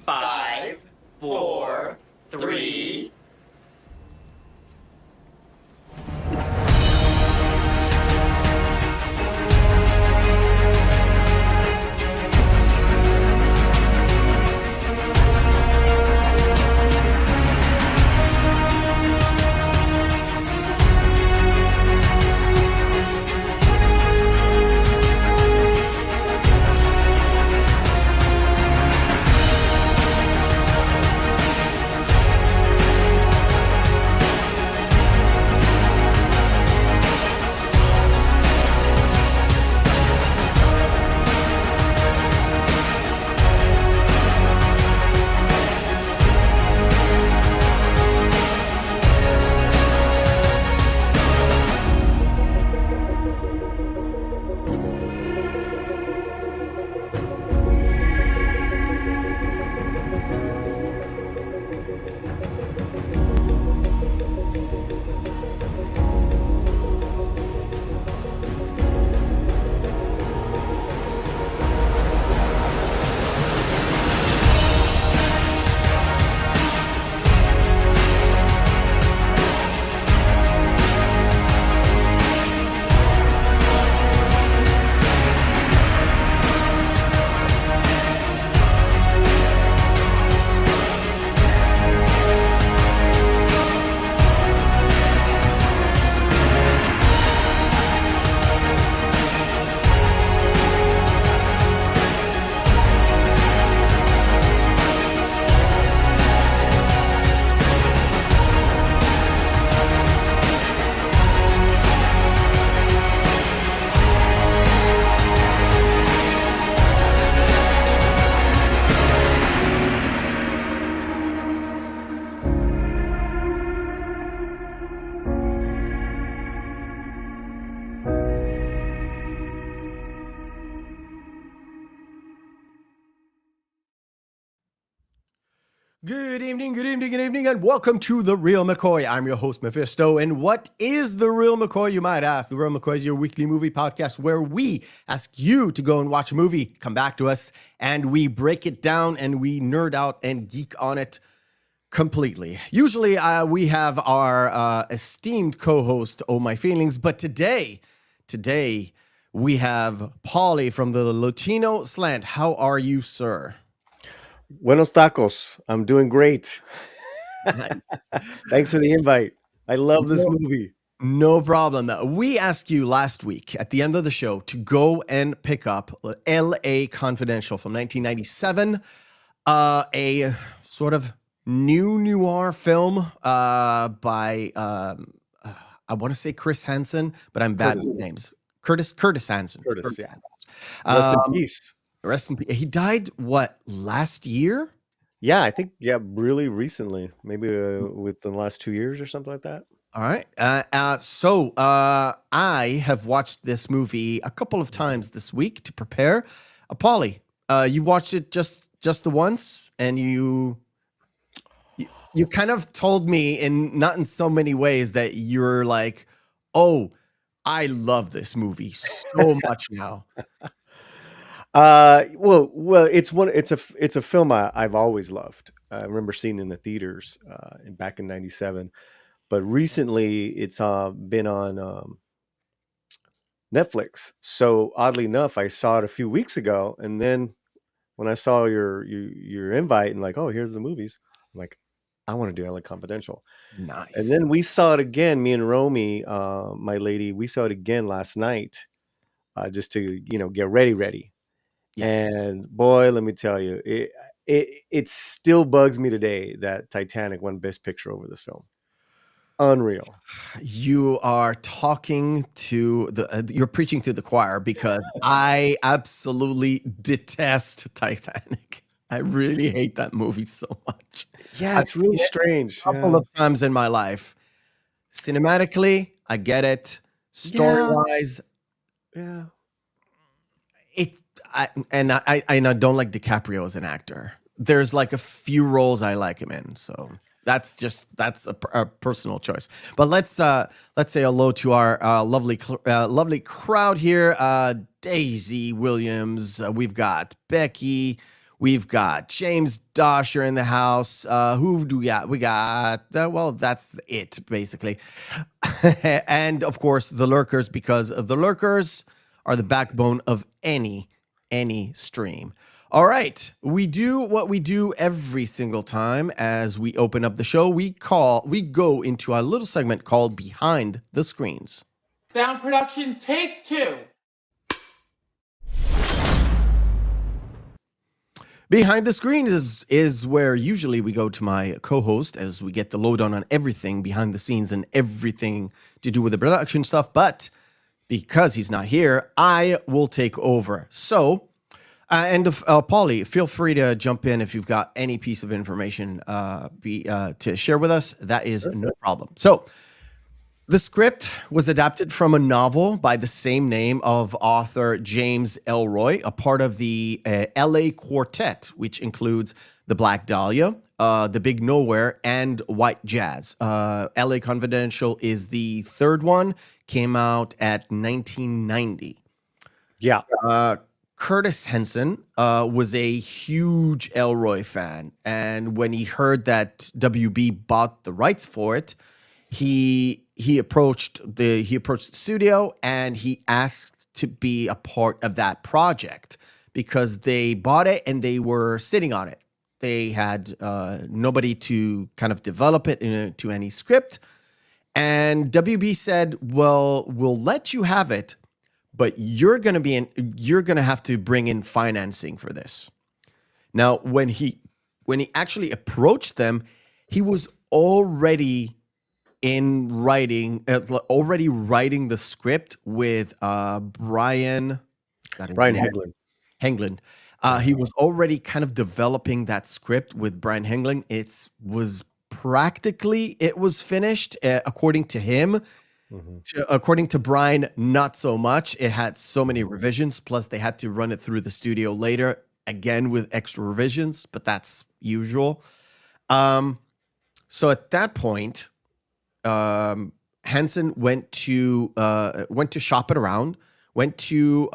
Five, four, three. Good evening, and welcome to The Reel McCoy. I'm your host, Meffistoe, and what is The Reel McCoy, you might ask? The Reel McCoy is your weekly movie podcast where we ask you to go and watch a movie, come back to us, and we break it down, and we nerd out and geek on it completely. Usually, we have our esteemed co-host, Oh My Feelings, but today, we have Paulie from the Latino Slant. How are you, sir? Buenos tacos. I'm doing great. Thanks for the invite. I love this movie. No problem. We asked you last week at the end of the show to go and pick up L.A. Confidential from 1997, a sort of new noir film by, I want to say Chris Hanson, but I'm bad with names. Curtis Hanson. Curtis, yeah. Rest in peace. Rest in peace. He died, last year? Yeah, I think, really recently. Maybe within the last 2 years or something like that. All right. So I have watched this movie a couple of times this week to prepare. Paulie, you watched it just the once, and you kind of told me not in so many ways that you're like, oh, I love this movie so much now. Well, it's a film I've always loved. I remember seeing it in the theaters back in '97, but recently it's been on Netflix. So oddly enough, I saw it a few weeks ago, and then when I saw your invite and like, oh, here's the movies, I'm like, I want to do L.A. Confidential. Nice. And then we saw it again, me and Romy, my lady, we saw it again last night, just to get ready. Yeah. And boy, let me tell you, it still bugs me today that Titanic won Best Picture over this film. Unreal. You are talking to you're preaching to the choir, because I absolutely detest Titanic. I really hate that movie so much. Yeah, it's really strange. A couple of times in my life. Cinematically, I get it. Story-wise, yeah. I don't like DiCaprio as an actor. there's like a few roles I like him in. So that's a personal choice. But let's say hello to our lovely crowd here. Daisy Williams. We've got Becky. We've got James Dosher in the house. Who do we got? We got well, that's it basically. And of course the lurkers, because the lurkers are the backbone of any stream. All right, we do what we do every single time as we open up the show. We go into a little segment called Behind the Screens. Sound production, take 2. Behind the Screen is where usually we go to my co-host as we get the lowdown on everything behind the scenes and everything to do with the production stuff. But because he's not here, I will take over. So, Paulie, feel free to jump in if you've got any piece of information to share with us. That is no problem. So, the script was adapted from a novel by the same name of author James Ellroy, a part of the L.A. Quartet, which includes The Black Dahlia, The Big Nowhere, and White Jazz. L.A. Confidential is the third one, came out at 1990. Yeah. Curtis Hanson was a huge Ellroy fan, and when he heard that WB bought the rights for it, he approached the studio and he asked to be a part of that project because they bought it and they were sitting on it. They had nobody to kind of develop it into any script, and WB said, "Well, we'll let you have it, but you're going to have to bring in financing for this." Now, when he actually approached them, he was already writing the script with Brian Hengland. He was already kind of developing that script with Brian Hengling. It was finished according to him. According to Brian, not so much. It had so many revisions. Plus, they had to run it through the studio later, again with extra revisions. But that's usual. So at that point, Hanson went to shop it around. Went to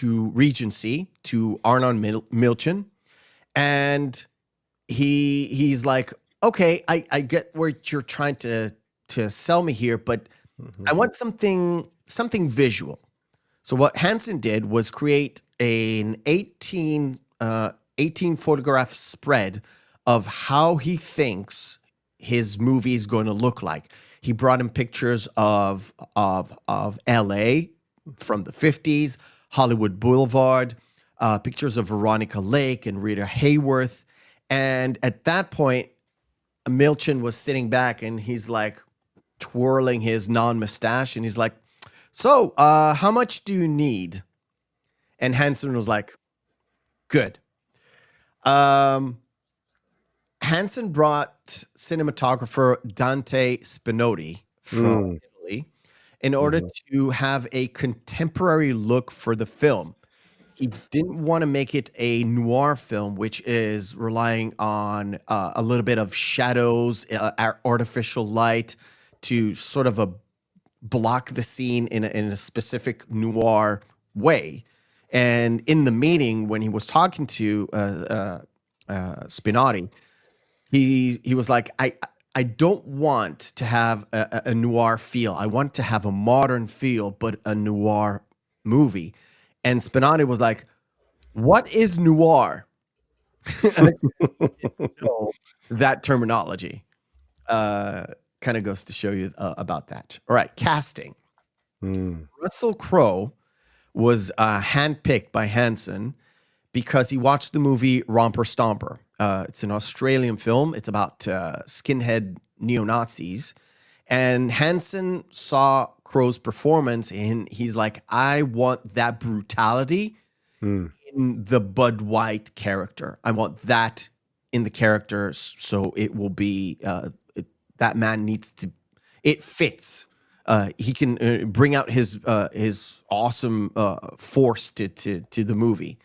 Regency, to Arnon Milchan, and he's like, "Okay, I get where you're trying to sell me here, but I want something visual." So what Hanson did was create an 18 photograph spread of how he thinks his movie is going to look like. He brought him pictures of L.A. from the 50s, Hollywood Boulevard, pictures of Veronica Lake and Rita Hayworth. And at that point, Milchan was sitting back and he's like twirling his non-mustache and he's like, "So, how much do you need?" And Hanson was like, "Good." Hanson brought cinematographer Dante Spinotti from Italy in order to have a contemporary look for the film. He didn't want to make it a noir film, which is relying on a little bit of shadows, artificial light to sort of block the scene in a specific noir way. And in the meeting, when he was talking to Spinotti, he was like, I don't want to have a noir feel. I want to have a modern feel, but a noir movie. And Spinotti was like, "What is noir?" And I didn't know that terminology. Kind of goes to show you about that. All right, casting. Russell Crowe was handpicked by Hanson because he watched the movie Romper Stomper. It's an Australian film. It's about skinhead neo-Nazis. And Hanson saw Crowe's performance and he's like, "I want that brutality in the Bud White character. I want that in the character, so it will be that man needs to. It fits. He can bring out his awesome force to the movie."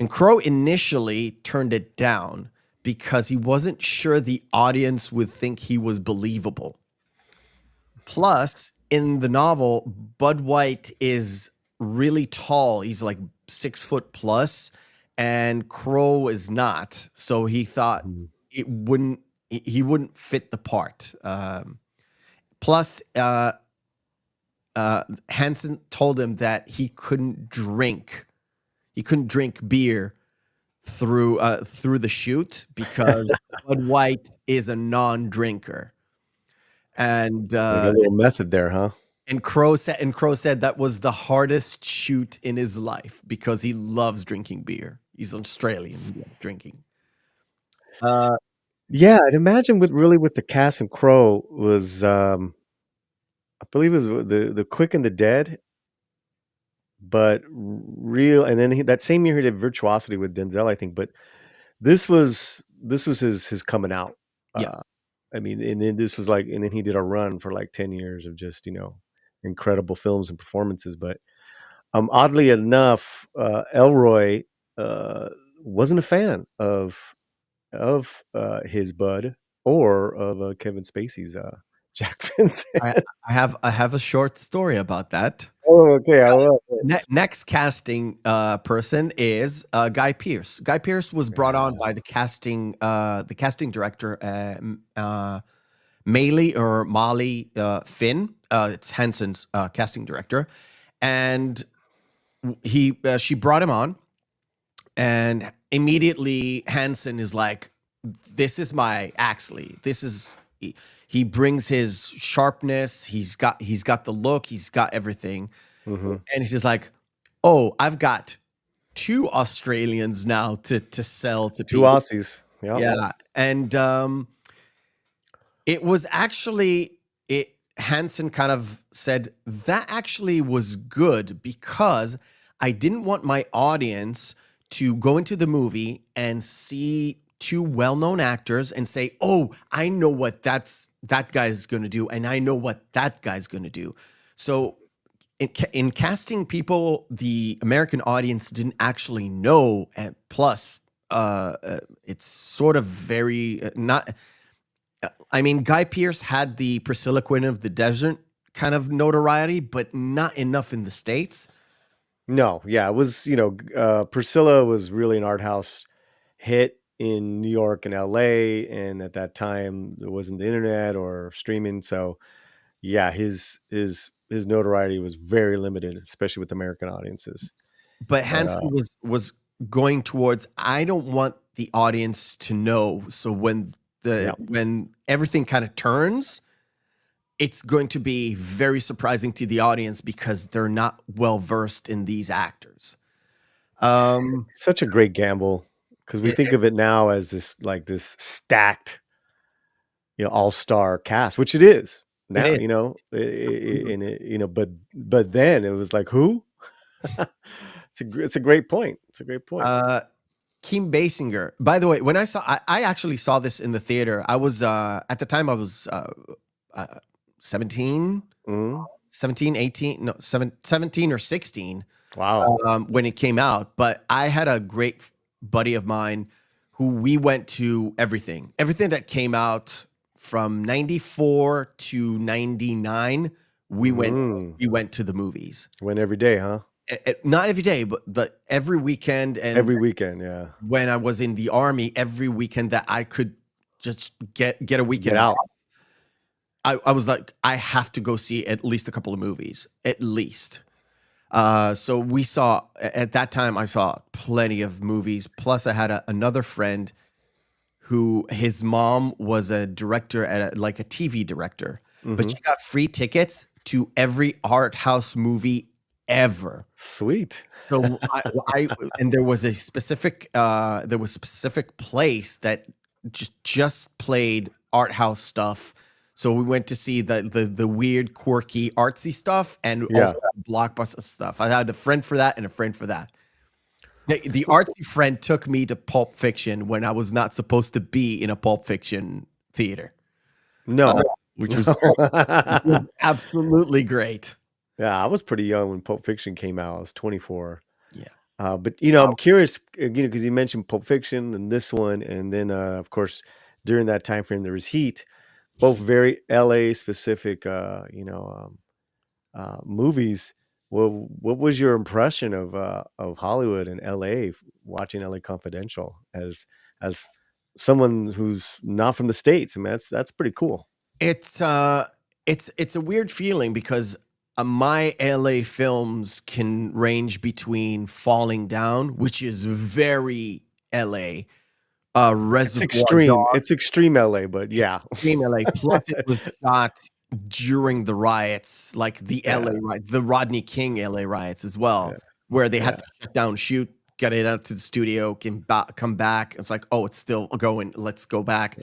And Crowe initially turned it down because he wasn't sure the audience would think he was believable. Plus, in the novel, Bud White is really tall. He's like 6 foot plus, and Crowe is not. So he thought he wouldn't fit the part. Plus, Hanson told him that he couldn't drink beer through the shoot because Bud White is a non-drinker. And Like a little method there, huh? and Crowe said that was the hardest shoot in his life because he loves drinking beer. He's Australian, he loves drinking. Yeah, I'd imagine with the cast and Crowe was I believe it was the Quick and the Dead, but real. And then that same year he did Virtuosity with Denzel, I think. But this was his coming out. Yeah. I mean, and then this was like, and then he did a run for like 10 years of just incredible films and performances. But oddly enough, Elroy wasn't a fan of his Bud or of Kevin Spacey's Jack Vincent. I have a short story about that. Oh, okay. I love it. Next casting person is Guy Pearce. Guy Pearce was brought on by the casting director, Molly Finn. It's Hanson's casting director, and she brought him on, and immediately Hanson is like, "This is my Axley. This is." He brings his sharpness. He's got the look. He's got everything. Mm-hmm. And he's just like, "Oh, I've got 2 Australians now to sell to 2 people." Aussies. Yep. Yeah. And it was actually Hanson kind of said that actually was good because I didn't want my audience to go into the movie and see 2 well-known actors and say, "Oh, I know what that guy's going to do, and I know what that guy's going to do." So in casting people, the American audience didn't actually know, and plus, it's sort of very not. I mean, Guy Pearce had the Priscilla Quinn of the Desert kind of notoriety, but not enough in the States. No, yeah, it was, Priscilla was really an art house hit in New York and L.A., and at that time there wasn't the internet or streaming, so yeah, his notoriety was very limited, especially with American audiences. But Hanson was going towards, I don't want the audience to know, so when everything kind of turns, it's going to be very surprising to the audience because they're not well versed in these actors. Such a great gamble because we think of it now as this stacked, all-star cast, which it is now. But then it was like, who? It's a great point. It's a great point. Kim Basinger. By the way, when I actually saw this in the theater. I was at the time I was 17, 18, no, 17 or 16. Wow. When it came out. But I had a great buddy of mine who we went to everything that came out from 94 to 99. We went to the movies. Went every day, huh? Not every day, but every weekend. And every weekend, yeah. When I was in the Army, every weekend that I could just get a weekend out. I was like, I have to go see at least a couple of movies, at least. So we saw, at that time, I saw plenty of movies. Plus, I had another friend who his mom was a director at a TV director, but she got free tickets to every art house movie ever. Sweet. So and there was a specific place that just played art house stuff. So we went to see the weird, quirky, artsy stuff and also blockbuster stuff. I had a friend for that and a friend for that. The artsy friend took me to Pulp Fiction when I was not supposed to be in a Pulp Fiction theater. No. Which was absolutely great. Yeah, I was pretty young when Pulp Fiction came out. I was 24. Yeah. But I'm curious, because you mentioned Pulp Fiction and this one, and then of course during that time frame there was Heat, both very LA specific, movies. What was your impression of Hollywood and LA watching LA Confidential as someone who's not from the States? I mean, that's pretty cool. It's it's a weird feeling because my LA films can range between Falling Down, which is very LA, It's Reservoir extreme. Dogs, It's extreme LA, but yeah. extreme LA. Plus, it was shot during the riots, like the Yeah. LA riot, the Rodney King LA riots as well, Yeah. where they Yeah. had to shut down, shoot, get it out to the studio, come back. It's like, oh, it's still going. Let's go back.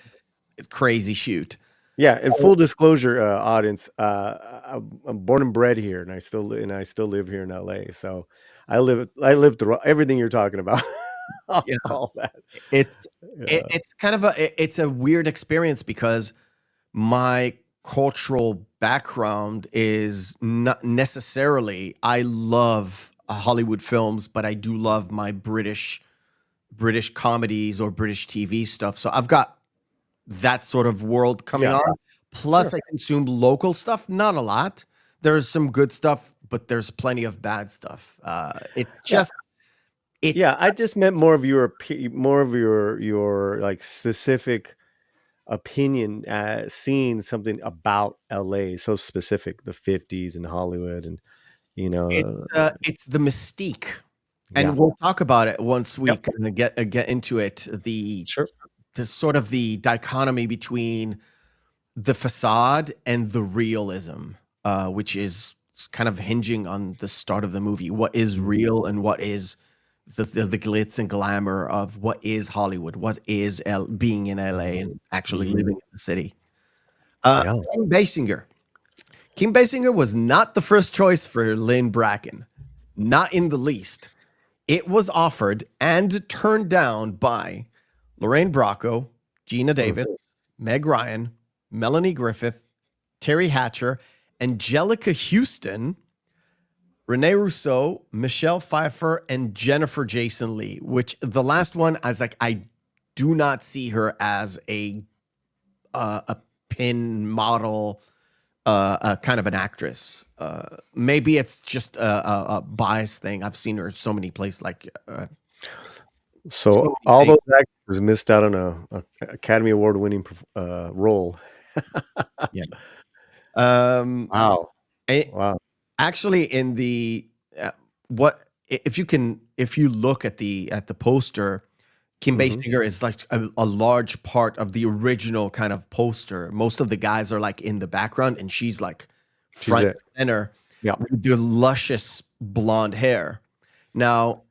It's crazy shoot. Yeah, and full disclosure, audience, I'm born and bred here, and I still live here in LA. So I lived through everything you're talking about, Yeah. all that. It's Yeah. it's kind of it's a weird experience because my cultural background is not necessarily I love Hollywood films, but I do love my British comedies or British TV stuff. So I've got that sort of world coming Yeah. on. Plus, Sure. I consume local stuff, not a lot. There's some good stuff, but there's plenty of bad stuff. It's Yeah. just it's Yeah, I just meant more of your like specific opinion, seeing something about LA so specific, the 50s and Hollywood, and you know, it's the mystique. yeah, And we'll talk about it once we Yep. kind of get into it. The sure, sort of the dichotomy between the facade and the realism, which is kind of hinging on the start of the movie. What is real and what is the glitz and glamour of what is Hollywood? What is being in LA and actually living in the city? yeah, Kim Basinger. Kim Basinger was not the first choice for Lynn Bracken, not in the least. It was offered and turned down by Lorraine Bracco, Gina Davis, Meg Ryan, Melanie Griffith, Terry Hatcher, Angelica Houston, Rene Rousseau, Michelle Pfeiffer, and Jennifer Jason Leigh, which the last one, I was like, I do not see her as a pin model, kind of an actress. Maybe it's just a bias thing. I've seen her so many places, like so So many all things. those actors missed out on a Academy Award winning role. Yeah. Wow, I- wow, Actually, in the if you look at the poster, Kim Mhm. Basinger is like a large part of the original kind of poster. Most of the guys are like in the background, and she's like front it. and center Yeah. with the luscious blonde hair. Now,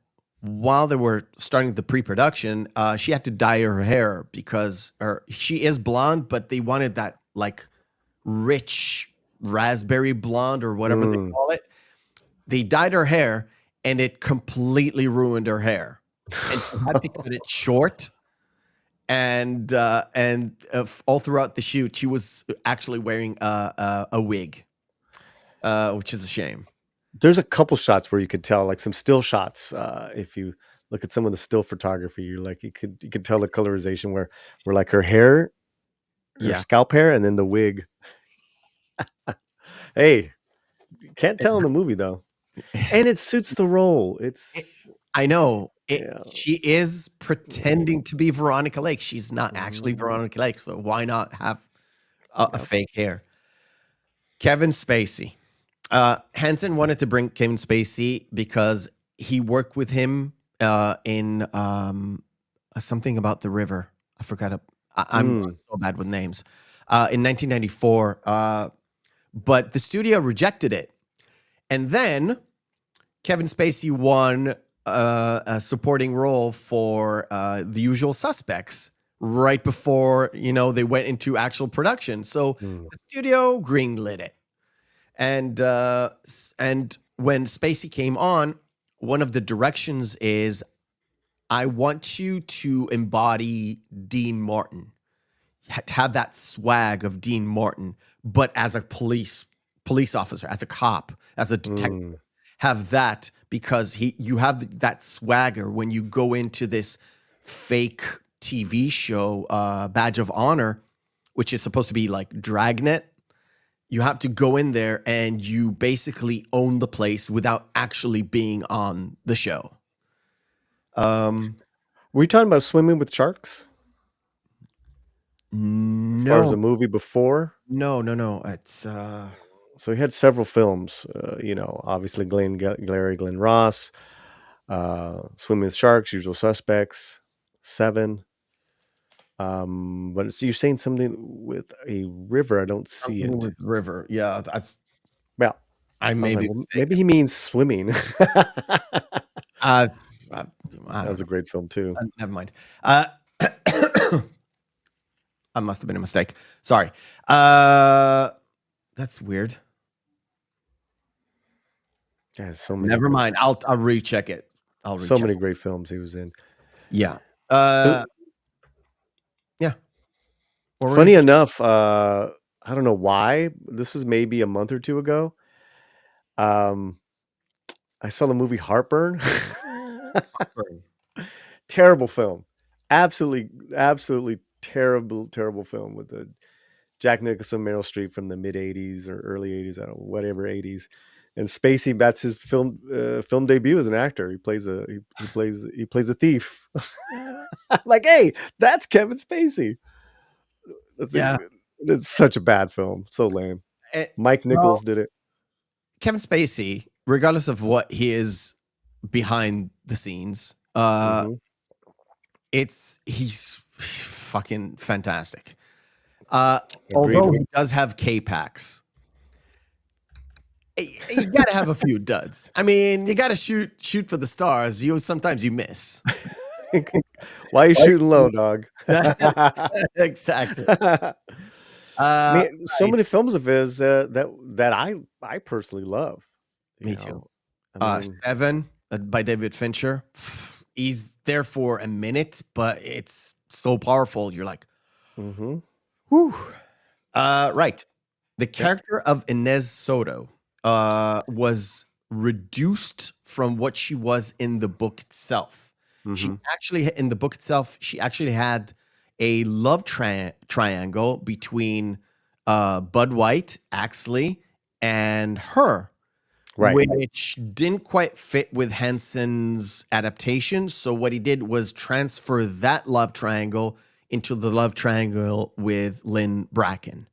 while they were starting the pre-production, she had to dye her hair because she is blonde, but they wanted that like rich raspberry blonde or whatever they Mm. call it. They dyed her hair, and it completely ruined her hair, and she had to cut it short. And all throughout the shoot, she was actually wearing a wig, which is a shame. There's a couple shots where you could tell, like some still shots. If you look at some of the still photography, you could tell the colorization where like her hair, her Yeah. scalp hair, and then the wig. Hey, can't tell in the movie though, and it suits the role. It's I know. Yeah. She is pretending to be Veronica Lake. She's not actually Veronica Lake, so why not have a fake hair? Kevin Spacey. Hanson wanted to bring Kevin Spacey because he worked with him in something about the river. I forgot. I'm so bad with names. In 1994, but the studio rejected it, and then Kevin Spacey won a supporting role for The Usual Suspects right before they went into actual production. So the studio greenlit it, and when Spacey came on, one of the directions is, I want you to embody Dean Martin, have that swag of Dean Martin, but as a police officer, as a cop, as a detective. Have that, because you have that swagger when you go into this fake TV show, Badge of Honor, which is supposed to be like Dragnet. You have to go in there and you basically own the place without actually being on the show. Were you talking about Swimming with Sharks? As far as the movie before? No. It's So he had several films, obviously Glenn Ross, Swimming with Sharks, Usual Suspects, Seven. But you're saying something with a river. I don't see it. with river. Yeah, that's. Well, I may be mistaken. maybe he means swimming. I That don't was a know. great film too. Never mind. I must have been a mistake. Sorry. That's weird. Yeah, so many. Never mind. I'll recheck it. I'll recheck. So many great films he was in. Yeah. Yeah. Funny enough, I don't know why. This was maybe a month or two ago. I saw the movie Heartburn. Terrible film. Absolutely terrible film with the Jack Nicholson, Meryl Streep from the mid 80s or early 80s, I don't know, whatever 80s. And Spacey, that's his film debut as an actor. He plays a thief. Like, hey, that's Kevin Spacey. It's such a bad film. So lame. Mike Nichols did it. Kevin Spacey, regardless of what he is behind the scenes, he's fucking fantastic. Although he does have K-Packs. You gotta have a few duds. I mean, you gotta shoot for the stars. Sometimes you miss. Why are you shooting low, dog? Exactly. Man, so many films of his that I personally love. Me too. Seven by David Fincher. He's there for a minute, but it's so powerful. You're like, whew. Right. The character of Inez Soto was reduced from what she was in the book itself. She actually, in the book itself, she actually had a love triangle between Bud White, Axley, and her, which didn't quite fit with Hanson's adaptation. So what he did was transfer that love triangle into the love triangle with Lynn Bracken,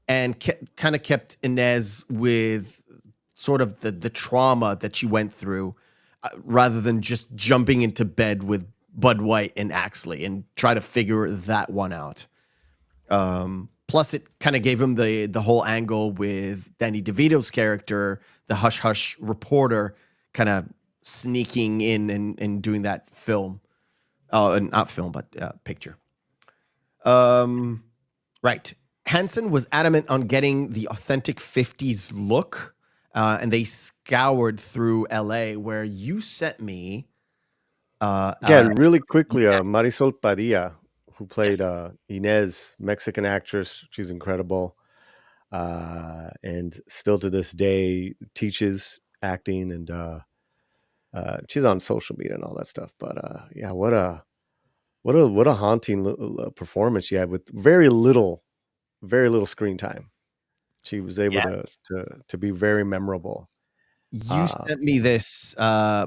and kind of kept Inez with sort of the trauma that she went through, rather than just jumping into bed with Bud White and Axley and try to figure that one out. Plus, it kind of gave him the whole angle with Danny DeVito's character, the hush-hush reporter, kind of sneaking in and doing that film. Not film, but picture. Right. Hanson was adamant on getting the authentic 50s look, and they scoured through L.A., where you sent me. Really quickly, Marisol Padilla, who played Inez, Mexican actress. She's incredible, and still to this day teaches acting, and she's on social media and all that stuff. But what a haunting performance she had with very little screen time. She was able to be very memorable. You sent me this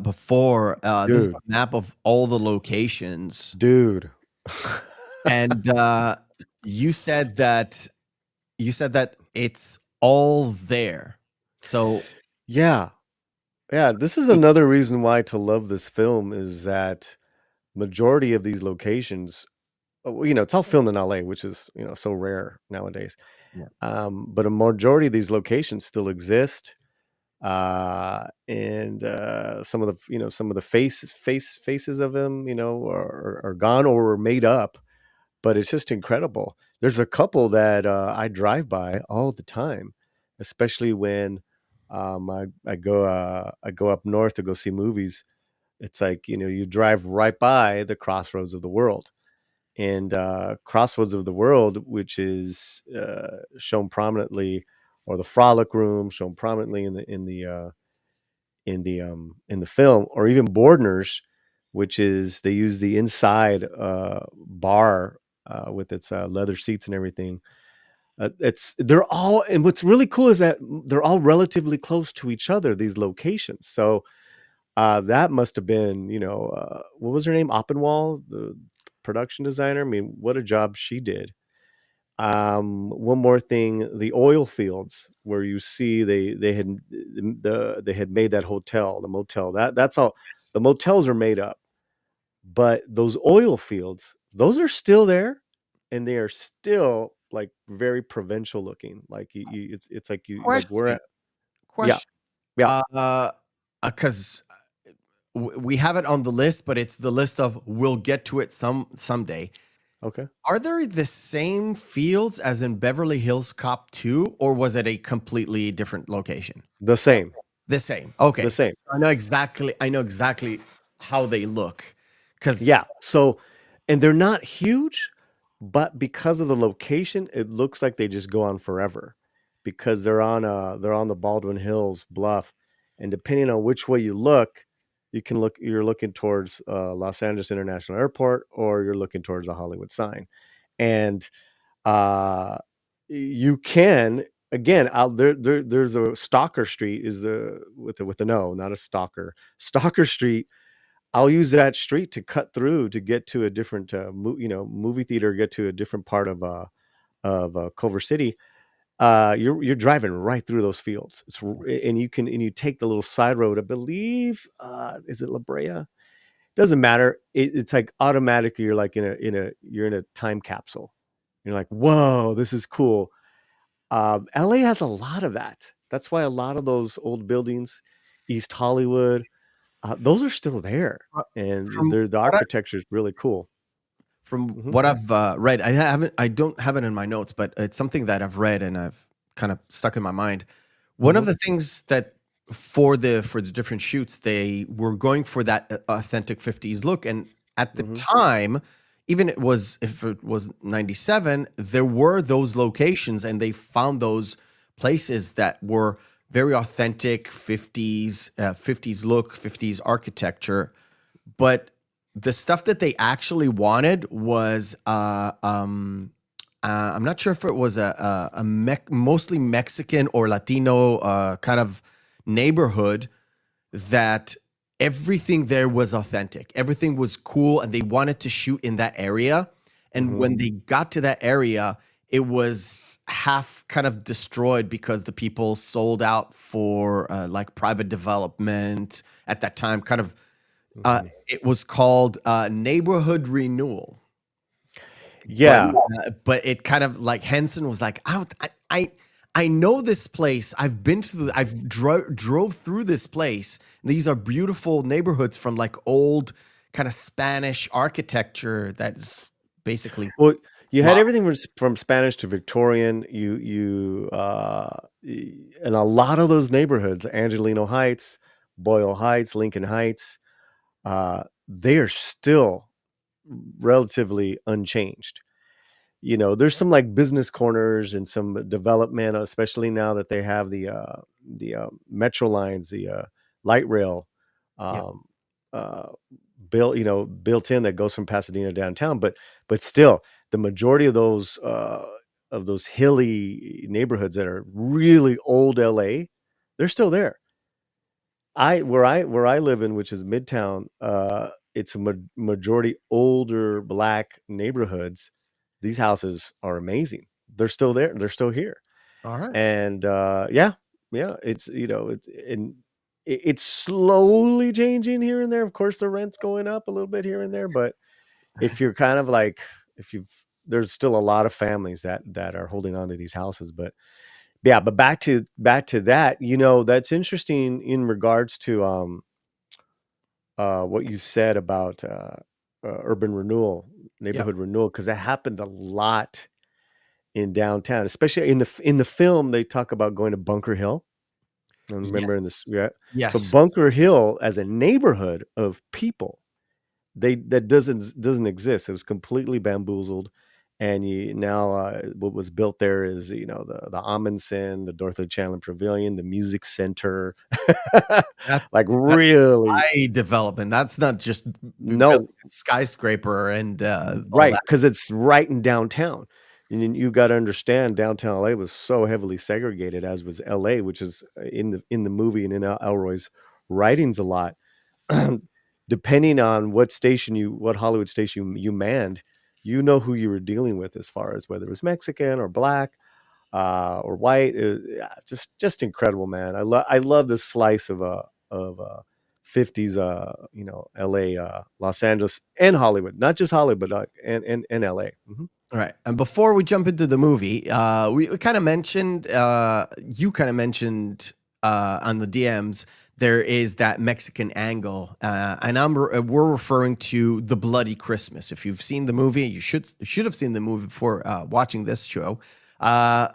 before. This is a map of all the locations, dude. And you said that it's all there. So yeah, this is another reason why to love this film, is that majority of these locations, it's all filmed in LA, which is so rare nowadays. But a majority of these locations still exist, and some of the faces of them are gone or were made up, but it's just incredible. There's a couple that I drive by all the time, especially when I go up north to go see movies. It's like you drive right by the Crossroads of the World. And Crossroads of the World, which is shown prominently, or the Frolic Room shown prominently in in the film, or even Bordner's, which is they use the inside bar with its leather seats and everything. They're all, and what's really cool is that they're all relatively close to each other, these locations. So that must have been, what was her name? Oppenwall, the production designer. I mean, what a job she did. One more thing, the oil fields where you see they had made that hotel, the motel. That's all. The motels are made up, but those oil fields, those are still there, and they are still like very provincial looking. Like it's like you like we're Question. at, yeah, Question. yeah, Because we have it on the list, but it's the list of we'll get to it someday. okay, Are there the same fields as in Beverly Hills Cop 2, or was it a completely different location? the same, The same. the Okay. same. I know exactly how they look. Because Yeah. So, and they're not huge, but because of the location, it looks like they just go on forever because they're on the Baldwin Hills bluff, and depending on which way you look, you're looking towards Los Angeles International Airport, or you're looking towards the Hollywood sign, and uh, you can again out there's a Stalker Street is the with the no, not a Stalker Street. I'll use that street to cut through to get to a different, movie theater, get to a different part of Culver City. You're driving right through those fields. And you take the little side road. I believe, is it La Brea? Doesn't matter. It's like automatically you're like you're in a time capsule. You're like, whoa, this is cool. LA has a lot of that. That's why a lot of those old buildings, East Hollywood, those are still there, and from the what I, architecture is really cool. from Mhm, what I've read, I don't have it in my notes, but it's something that I've read and I've kind of stuck in my mind. One of mhm, the things that for the different shoots, they were going for that authentic 50s look, and at the mhm, time, even if it was 97, there were those locations, and they found those places that were very authentic 50s look, 50s architecture. But the stuff that they actually wanted was I'm not sure if it was mostly Mexican or Latino kind of neighborhood, that everything there was authentic. Everything was cool, and they wanted to shoot in that area. And mhm. when they got to that area, it was half kind of destroyed because the people sold out for like private development at that time. Mhm. It was called neighborhood renewal. But Yeah. but it kind of like Hanson was like, I know this place. I've been through. I've drove through this place. These are beautiful neighborhoods from like old kind of Spanish architecture. That's basically Well, you had modern. everything from Spanish to Victorian. And a lot of those neighborhoods, Angelino Heights, Boyle Heights, Lincoln Heights, they are still relatively unchanged. There's some like business corners and some development, especially now that they have the metro lines, the light rail Yeah. um, uh, built in that goes from Pasadena downtown. But still, the majority of those hilly neighborhoods that are really old LA, they're still there. Where I live in, which is Midtown, it's a majority older black neighborhoods. These houses are amazing. They're still there. They're still here. All right. And yeah, yeah, it's slowly changing here and there. Of course, the rent's going up a little bit here and there, but if you're kind of like if you've there's still a lot of families that are holding on to these houses. But yeah, but back to that, that's interesting in regards to what you said about urban renewal, Yep. neighborhood renewal, because that happened a lot in downtown, especially in the film. They talk about going to Bunker Hill. I remember in Yes. this, yeah. So Yes. Bunker Hill as a neighborhood of people, that doesn't exist. It was completely bamboozled, and what was built there is the Amundsen, the Dorothy Chandler Pavilion, the Music Center, like That's really high development. That's not just building no a skyscraper and all right that. because it's right in downtown. And you got to understand, downtown LA was so heavily segregated, as was LA, which is in the movie and in Elroy's writings a lot. Depending on what Hollywood station you manned, who you were dealing with as far as whether it was Mexican or black or white. Yeah, just incredible, man. I love this slice of 50s LA, Los Angeles, and Hollywood, not just Hollywood, and LA. All right. And before we jump into the movie, we kind of mentioned, you kind of mentioned on the DMs, there is that Mexican angle. And we're referring to The Bloody Christmas. If you've seen the movie, you should have seen the movie before watching this show. The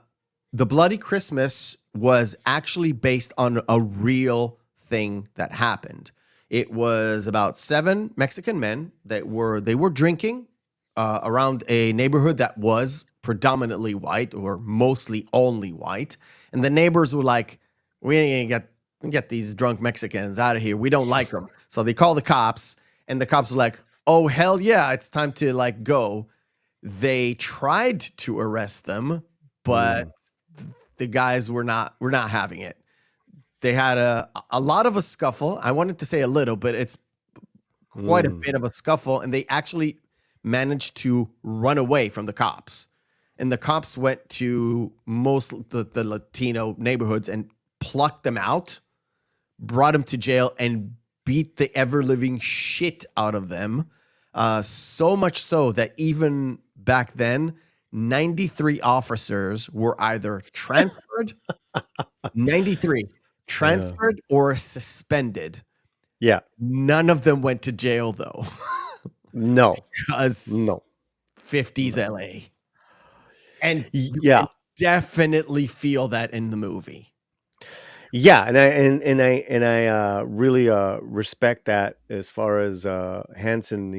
Bloody Christmas was actually based on a real thing that happened. It was about 7 Mexican men they were drinking around a neighborhood that was predominantly white or mostly only white. And the neighbors were like, we ain't gonna get these drunk Mexicans out of here. We don't like them. So they call the cops, and the cops were like, oh, hell yeah, it's time to like go. They tried to arrest them, but the guys were not having it. They had a lot of a scuffle. I wanted to say a little, but it's quite a bit of a scuffle, and they actually managed to run away from the cops. And the cops went to most the Latino neighborhoods and plucked them out, brought them to jail, and beat the ever-living shit out of them. So much so that even back then, 93 officers were either transferred, 93 transferred or suspended. Yeah. None of them went to jail though. No. Because 50s LA. And you yeah, can definitely feel that in the movie. yeah, and I really respect that as far as Hanson,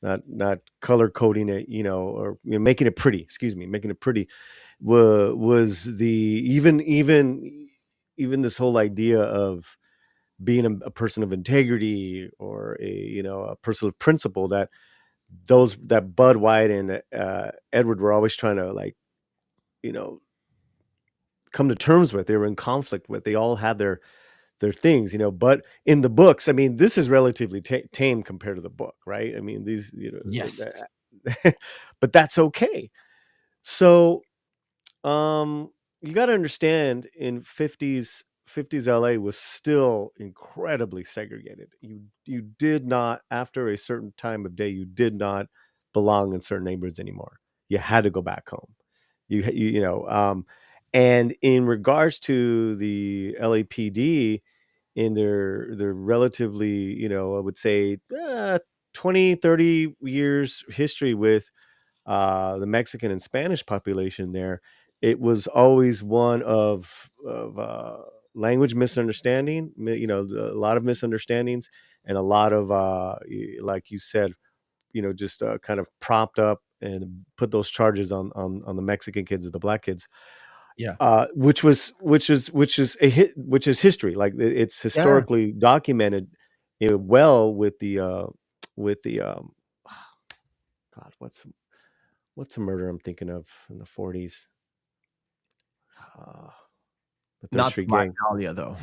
not color coding it, or making it pretty. Excuse me, making it pretty was the even this whole idea of being a person of integrity or a person of principle that Bud White and Edward were always trying to come to terms with. They were in conflict with. They all had their things, but in the books, I mean, this is relatively tame compared to the book, right? I mean, these, Yes. but that's okay. So, you got to understand, in 50s LA was still incredibly segregated. You did not, after a certain time of day, you did not belong in certain neighborhoods anymore. You had to go back home. And in regards to the LAPD, in their relatively, I would say 20, 30 years history with the Mexican and Spanish population there, it was always one of language misunderstanding, a lot of misunderstandings, and a lot of, like you said, just kind of propped up and put those charges on the Mexican kids or the black kids. Yeah. Which is history. Like it's historically documented well with the God, what's the murder I'm thinking of in the 40s? The Third Not Street Black Gang. Dahlia though.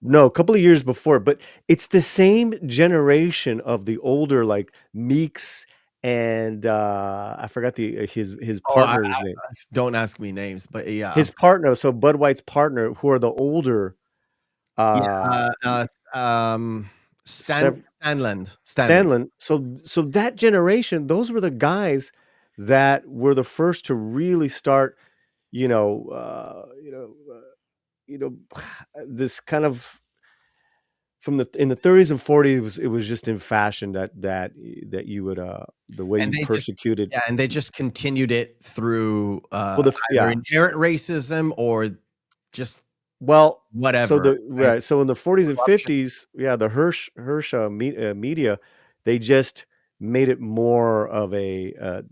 No, a couple of years before, but it's the same generation of the older, like Meeks and I forgot his partner's name. Don't ask me names, but yeah. His partner, so Bud White's partner, who are the older Stanland. Stanlin. So that generation, those were the guys that were the first to really start, this kind of in the 30s and 40s, it was just in fashion that you would the way you persecuted. And they just continued it through Well, either inherent racism or just whatever. So in the 40s and 50s, the Hirsch media, they just made it more of a.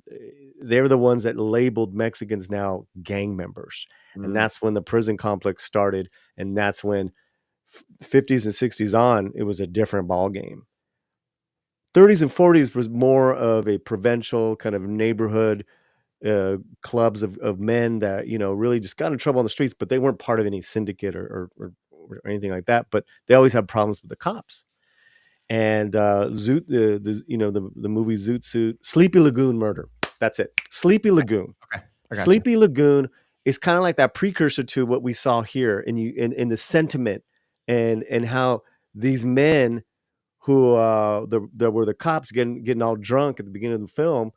They're the ones that labeled Mexicans now gang members, and that's when the prison complex started, and that's when 50s and 60s on, it was a different ball game. 30s and 40s was more of a provincial kind of neighborhood clubs of men that, really just got in trouble on the streets, but they weren't part of any syndicate or anything like that. But they always had problems with the cops. And Zoot, the movie Zoot Suit, Sleepy Lagoon Murder. That's it. Sleepy Lagoon. Okay. I got Sleepy Lagoon is kind of like that precursor to what we saw here, and in the sentiment and how these men who there were the cops getting all drunk at the beginning of the film.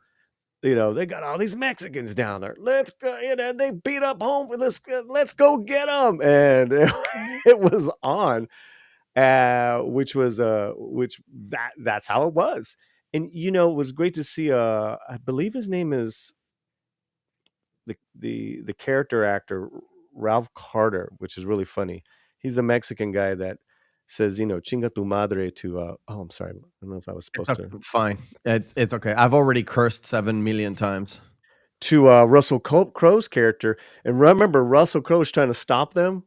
They got all these Mexicans down there. Let's go. They beat up home. Let's go get them. And it was on, that's how it was. And it was great to see. I believe his name is the character actor Ralph Carter, which is really funny. He's the Mexican guy that says, "Chinga tu madre" to. Oh, I'm sorry. I don't know if I was supposed to. Fine. It's okay. I've already cursed 7 million times. To Russell Crowe's character, and remember, Russell Crowe's trying to stop them,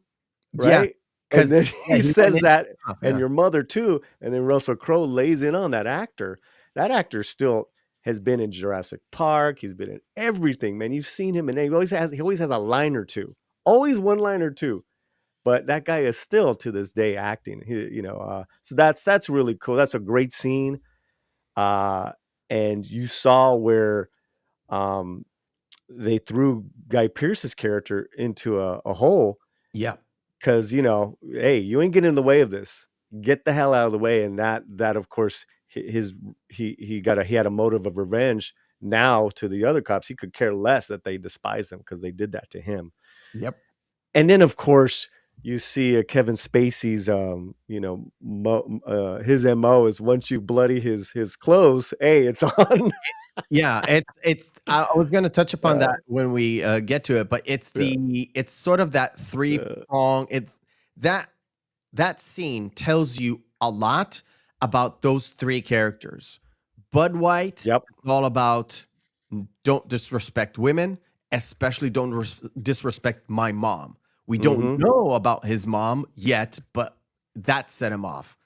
right? Yeah, and then he says that, yeah. and your mother too. And then Russell Crowe lays in on that actor. That actor still has been in Jurassic Park. He's been in everything, man. You've seen him, and he always has a line or two, always one line or two. But that guy is still to this day acting. So that's really cool. That's a great scene. And you saw where they threw Guy Pearce's character into a hole. Yeah. Because, hey, you ain't getting in the way of this. Get the hell out of the way. And that of course, he had a motive of revenge. Now to the other cops, he could care less that they despise them because they did that to him. Yep. And then, of course, you see Kevin Spacey's, his MO is once you bloody his clothes, hey, it's on. Yeah, it's. I was going to touch upon that when we get to it, but it's it's sort of that three-prong. That scene tells you a lot about those three characters. Bud White, Yep. It's all about don't disrespect women, especially don't disrespect my mom. We don't know about his mom yet, but that set him off.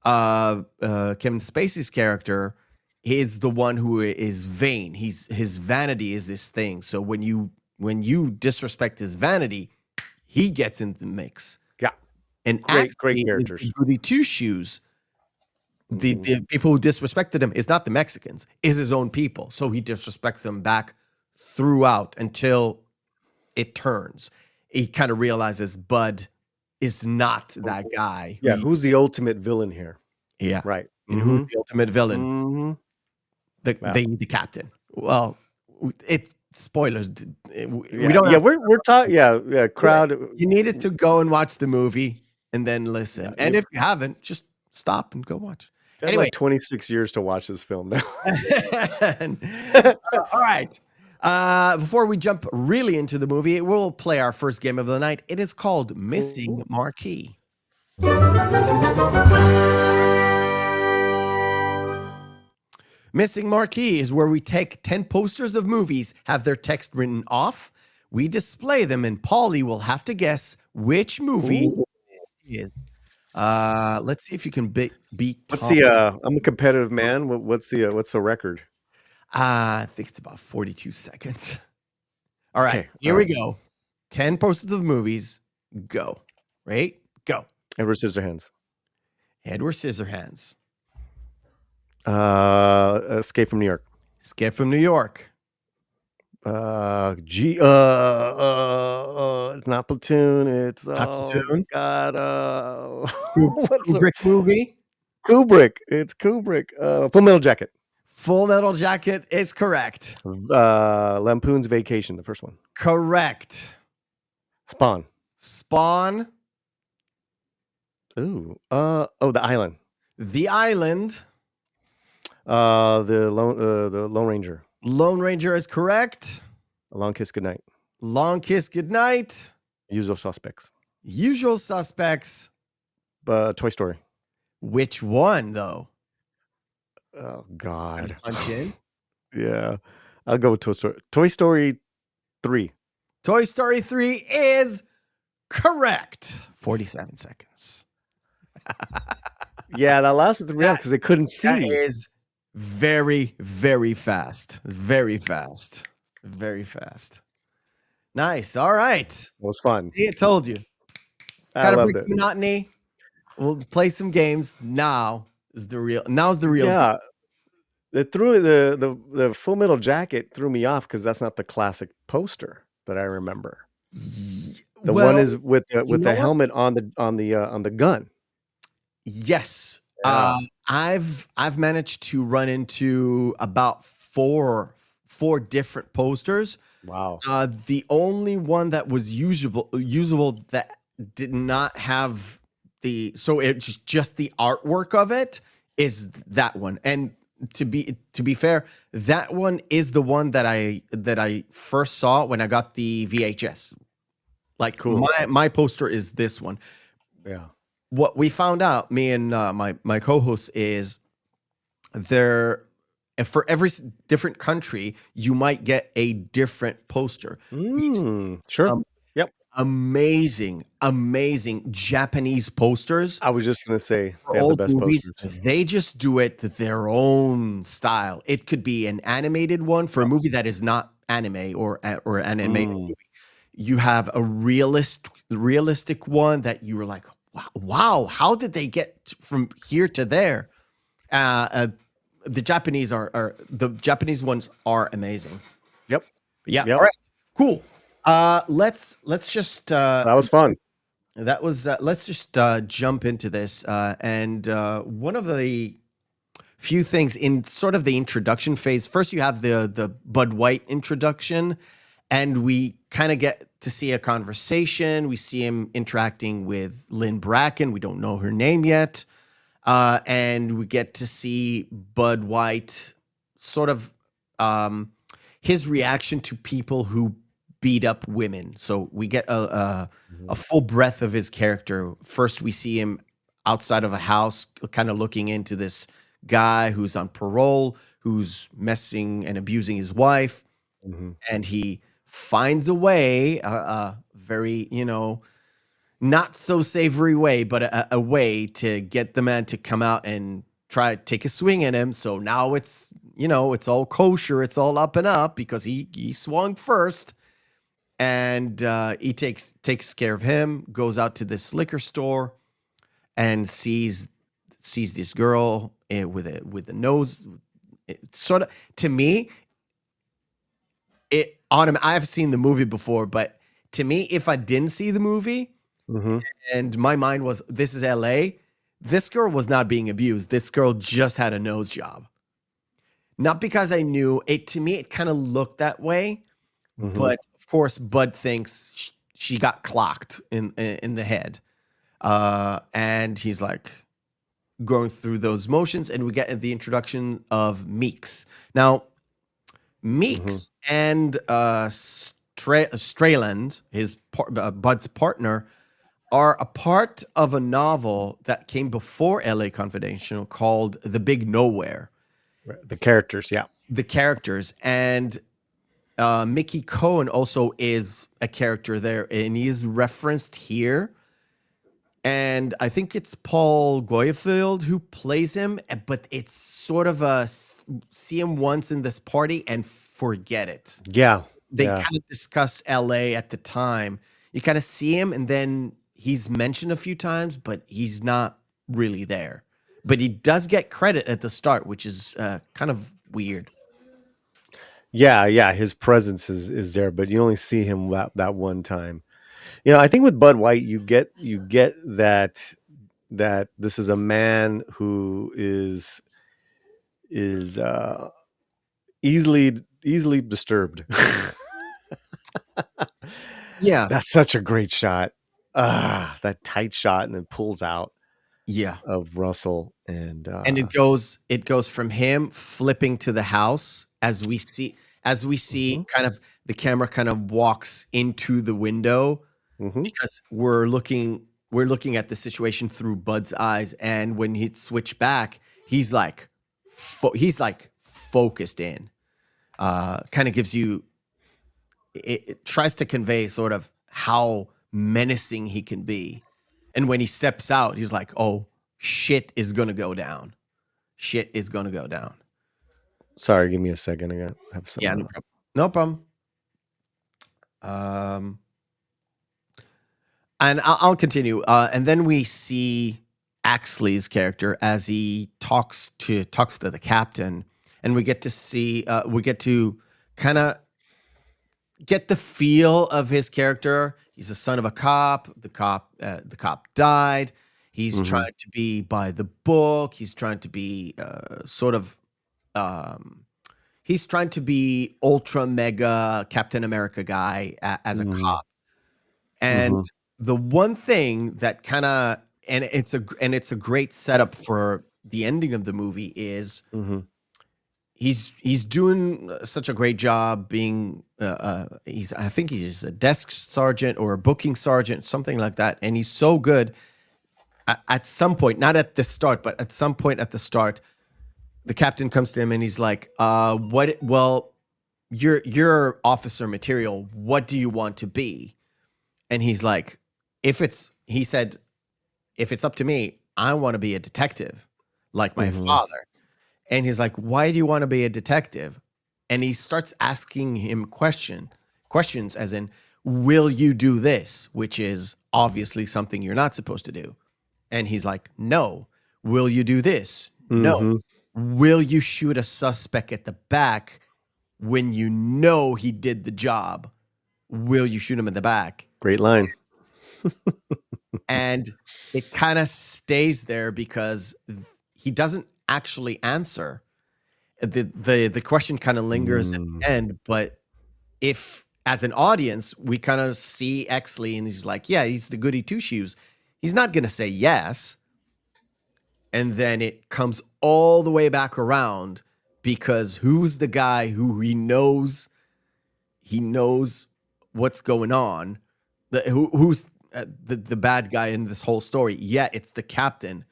Kevin Spacey's character is the one who is vain. His vanity is this thing. So when you disrespect his vanity, he gets into the mix. Yeah. And great characters. Goody Two Shoes, the people who disrespected him is not the Mexicans, is his own people. So he disrespects them back throughout until it turns. He kind of realizes Bud is not that guy. Yeah, who's the ultimate villain here? Yeah. Right. And who's the ultimate villain? The captain. Well, it's spoilers. We don't. Yeah, we're talking. Yeah, crowd. You needed to go and watch the movie and then listen. And if you haven't, just stop and go watch. Anyway, like 26 years to watch this film now. All right. Before we jump really into the movie, we'll play our first game of the night. It is called Missing Marquee. Missing Marquee is where we take 10 posters of movies, have their text written off. We display them, and Paulie will have to guess which movie this is. Let's see if you can beat. What's the? I'm a competitive man. What's the record? I think it's about 42 seconds. All right, here we go. 10 posters of movies. Go. Right? Go. Edward Scissorhands. Edward Scissorhands. Escape from New York. Escape from New York. It's not Platoon. It's Not Platoon. God. Kubrick movie. Kubrick. It's Kubrick. Full Metal Jacket. Full Metal Jacket is correct. Lampoon's Vacation, the first one. Correct. Spawn. Spawn. Ooh. The Island. The Island. The Lone Ranger. Lone Ranger is correct. A Long Kiss Goodnight. Long Kiss Goodnight. Usual Suspects. Usual Suspects. Toy Story. Which one, though? Oh and God. punch in. Yeah. I'll go with Toy Story. Toy Story 3. Toy Story 3 is correct. 47 seconds. Yeah, that last one threw me off because they couldn't That see. is very, very fast. Very fast. Very fast. Nice. All right. It was fun. See, I told you. I Gotta loved break it. the monotony. We'll play some games. Now's the real deal. Yeah. They threw the Full Metal Jacket threw me off because that's not the classic poster that I remember. The one Well, is with you know the what? helmet on the gun. Yes. Yeah. I've managed to run into about four different posters. Wow. The only one that was usable that did not have so it's just the artwork of it is that one. And to be fair, that one is the one that I first saw when I got the VHS. Like Cool. my poster is this one. Yeah. What we found out, me and my co-host, is there for every different country you might get a different poster. Sure. Um, Yep. amazing Japanese posters I was just gonna say for they have the old best movies. posters. They just do it their own style. It could be an animated one for a movie that is not anime or an animated Mm. movie. You have a realistic one that you were like, wow, how did they get from here to there? The Japanese the Japanese ones are amazing. Yep. But yeah, Yep. all right, cool. Let's just That was fun. let's just jump into this. And one of the few things in sort of the introduction phase. First, you have the Bud White introduction, and we kind of get to see a conversation. We see him interacting with Lynn Bracken. We don't know her name yet. And we get to see Bud White sort of his reaction to people who beat up women. So we get a full breadth of his character. First, we see him outside of a house, kind of looking into this guy who's on parole, who's messing and abusing his wife. Mhm. And he finds a way, very, not so savory way, but a way to get the man to come out and try to take a swing at him. So now it's, it's all kosher. It's all up and up because he swung first. And he takes care of him, goes out to this liquor store and sees this girl with a nose. It's sort of, to me, I've seen the movie before, but to me, if I didn't see the movie Mhm. and my mind was, this is LA, this girl was not being abused. This girl just had a nose job. Not because I knew it. To me, it kind of looked that way, Mhm. but of course, Bud thinks she got clocked in the head, and he's like going through those motions, and we get the introduction of Meeks. Now, Meeks and Strayland, Bud's partner, are a part of a novel that came before L.A. Confidential called The Big Nowhere. Right. The characters, yeah. The characters, and Mickey Cohen also is a character there, and he is referenced here. And I think it's Paul Goyefield who plays him, but it's sort of see him once in this party and forget it. Yeah. They Yeah. kind of discuss LA at the time. You kind of see him, and then he's mentioned a few times, but he's not really there. But he does get credit at the start, which is kind of weird. Yeah, his presence is there, but you only see him that one time. I think with Bud White, you get that this is a man who is easily disturbed. Yeah, That's such a great shot. That tight shot, and then pulls out yeah. of Russell, and And it goes from him flipping to the house as we see kind of the camera kind of walks into the window because we're looking at the situation through Bud's eyes, and when he switched back, he's like he's like focused in. Kind of gives you, it tries to convey sort of how menacing he can be. And when he steps out, he's like, oh, shit is going to go down. Shit is going to go down. Sorry, give me a second. I have some. Yeah, no problem. And I'll continue. And then we see Axley's character as he talks to the captain, and we get to see, we get to kind of get the feel of his character. He's a son of a cop. The cop died. He's trying to be by the book. He's trying to be he's trying to be ultra mega Captain America guy as a cop. And the one thing that kind of, and it's a great setup for the ending of the movie is he's doing such a great job being I think he's a desk sergeant or a booking sergeant, something like that, and he's so good. At some point, not at the start, but at some point at the start, the captain comes to him and he's like, "What? Well, you're officer material. What do you want to be?" And he's like, he said, "If it's up to me, I want to be a detective, like my father." And he's like, "Why do you want to be a detective?" And he starts asking him questions as in, "Will you do this?" Which is obviously something you're not supposed to do. And he's like, "No." "Will you do this?" "No." "Will you shoot a suspect at the back when you know he did the job? Will you shoot him in the back?" Great line. And it kind of stays there because he doesn't actually answer. The question kind of lingers at the end, but if as an audience we kind of see Exley and he's like, yeah, he's the goody two shoes, he's not going to say yes. And then it comes all the way back around because who's the guy who he knows what's going on, who's the bad guy in this whole story? Yeah, it's the captain.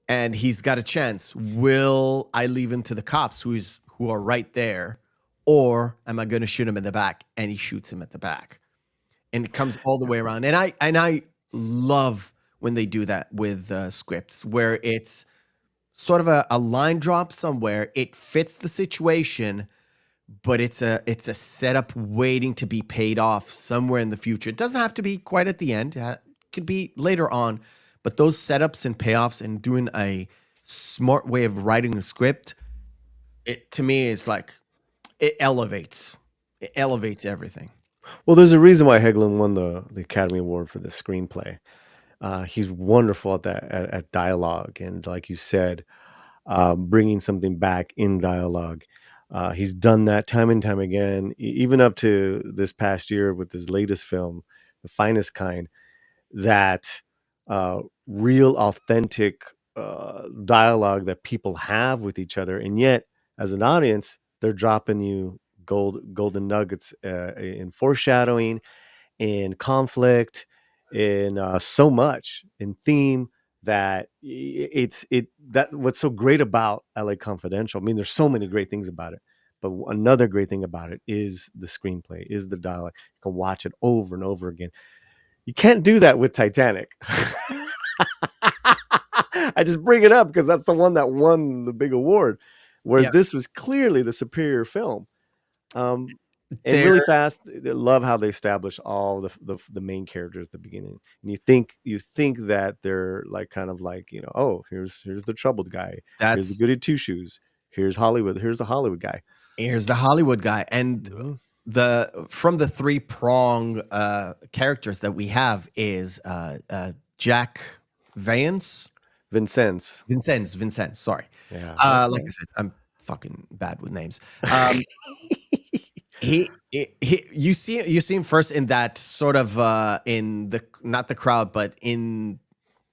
And he's got a chance. Will I leave him to the cops who are right there, or am I going to shoot him in the back? And he shoots him at the back, and it comes all the way around. And I love when they do that with scripts where it's sort of a line drop somewhere. It fits the situation, but it's a setup waiting to be paid off somewhere in the future. It doesn't have to be quite at the end. It could be later on. But those setups and payoffs and doing a smart way of writing a script, it to me is like it elevates everything. Well, there's a reason why Heglund won the Academy Award for the screenplay. He's wonderful at that at dialogue, and like you said, bringing something back in dialogue. He's done that time and time again, even up to this past year with his latest film, The Finest Kind. That real authentic dialogue that people have with each other, and yet as an audience they're dropping you golden nuggets in foreshadowing, in conflict, in so much in theme that that what's so great about LA Confidential. I mean, there's so many great things about it, but another great thing about it is the screenplay, is the dialogue. You can watch it over and over again. You can't do that with Titanic. I just bring it up because that's the one that won the big award, where this was clearly the superior film. And really fast, I love how they establish all the main characters at the beginning. And you think that they're like kind of like, oh, here's the troubled guy. Here's the goody two shoes. Here's Hollywood. Here's the Hollywood guy. Here's the Hollywood guy. And from the three-prong characters that we have is Jack Vincent. Sorry. Yeah. Like I said, I'm fucking bad with names. You see him first in that sort of in the, not the crowd, but in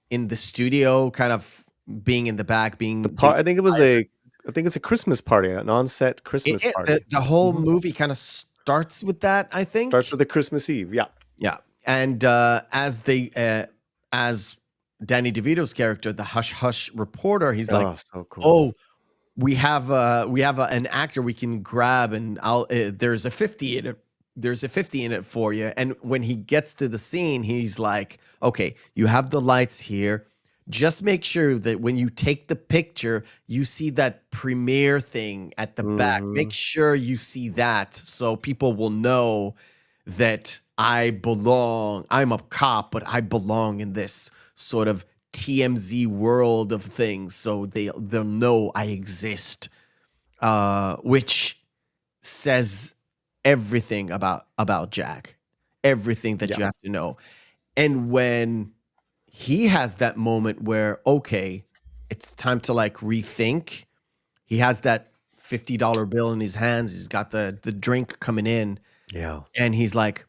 the studio, kind of being in the back, being I think it's a Christmas party, an on-set Christmas party. The whole movie kind of starts with that, I think. Starts with the Christmas Eve, yeah. And as Danny DeVito's character, the hush hush reporter, he's like, so cool. "Oh, we have an actor we can grab, and there's a 50 in it. There's a 50 in it for you. And when he gets to the scene, he's like, okay, you have the lights here. Just make sure that when you take the picture, you see that premiere thing at the back. Make sure you see that so people will know that I'm a cop, but I belong in this sort of TMZ world of things. So they'll know I exist, which says everything about Jack, everything that you have to know. And when he has that moment where, okay, it's time to like rethink, he has that $50 bill in his hands, he's got the drink coming in, and he's like,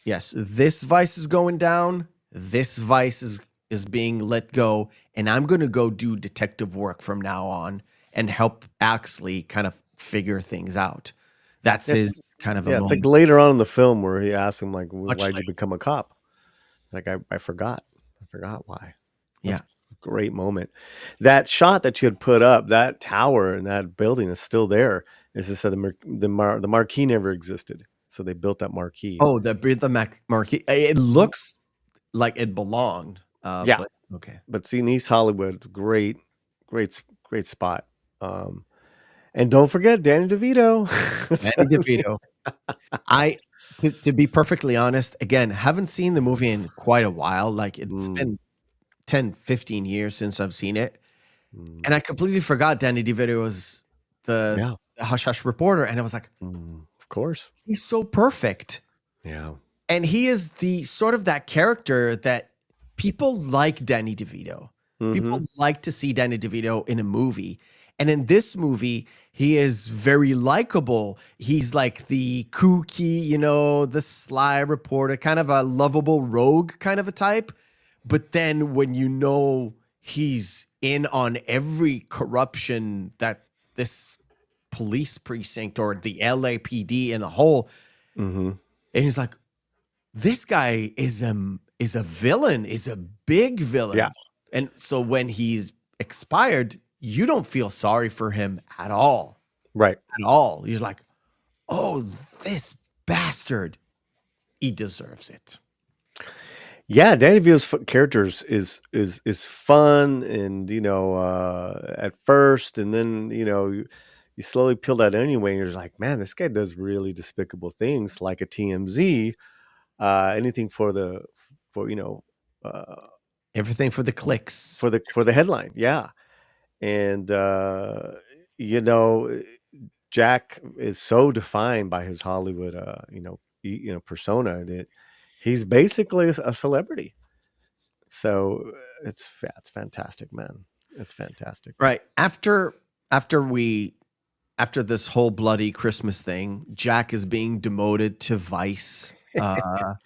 yes, this vice is going down, this vice is being let go, and I'm gonna go do detective work from now on and help Axley kind of figure things out. That's his kind of a it's moment. like later on in the film where he asks him, like, Much why'd you later. become a cop? Like, I forgot. I forgot why. Yeah. That's a great moment. That shot that you had put up, that tower and that building is still there. It's just that the marquee never existed. So they built that marquee. Oh, the marquee. It looks like it belonged. Yeah. But okay. But see, in East Hollywood, great spot. And don't forget Danny DeVito. Danny DeVito. To be perfectly honest, again, haven't seen the movie in quite a while. Like it's been 10, 15 years since I've seen it. And I completely forgot Danny DeVito was the Hush Hush reporter. And I was like, of course. He's so perfect. Yeah. And he is the sort of that character that people like Danny DeVito. People like to see Danny DeVito in a movie. And in this movie, he is very likable. He's like the kooky, the sly reporter, kind of a lovable rogue kind of a type. But then when you know he's in on every corruption that this police precinct or the LAPD in a whole, and he's like, this guy is a villain, is a big villain. Yeah. And so when he's expired, you don't feel sorry for him at all. Right. At all. You're like, oh, this bastard, he deserves it. Yeah, Danny DeVito's characters is fun, and at first, and then you slowly peel that anyway, and you're like, man, this guy does really despicable things, like a TMZ, anything for Everything for the clicks. for the headline, yeah, and Jack is so defined by his Hollywood, persona that he's basically a celebrity. So it's fantastic, man. It's fantastic. Right. After this whole bloody Christmas thing, Jack is being demoted to Vice. Before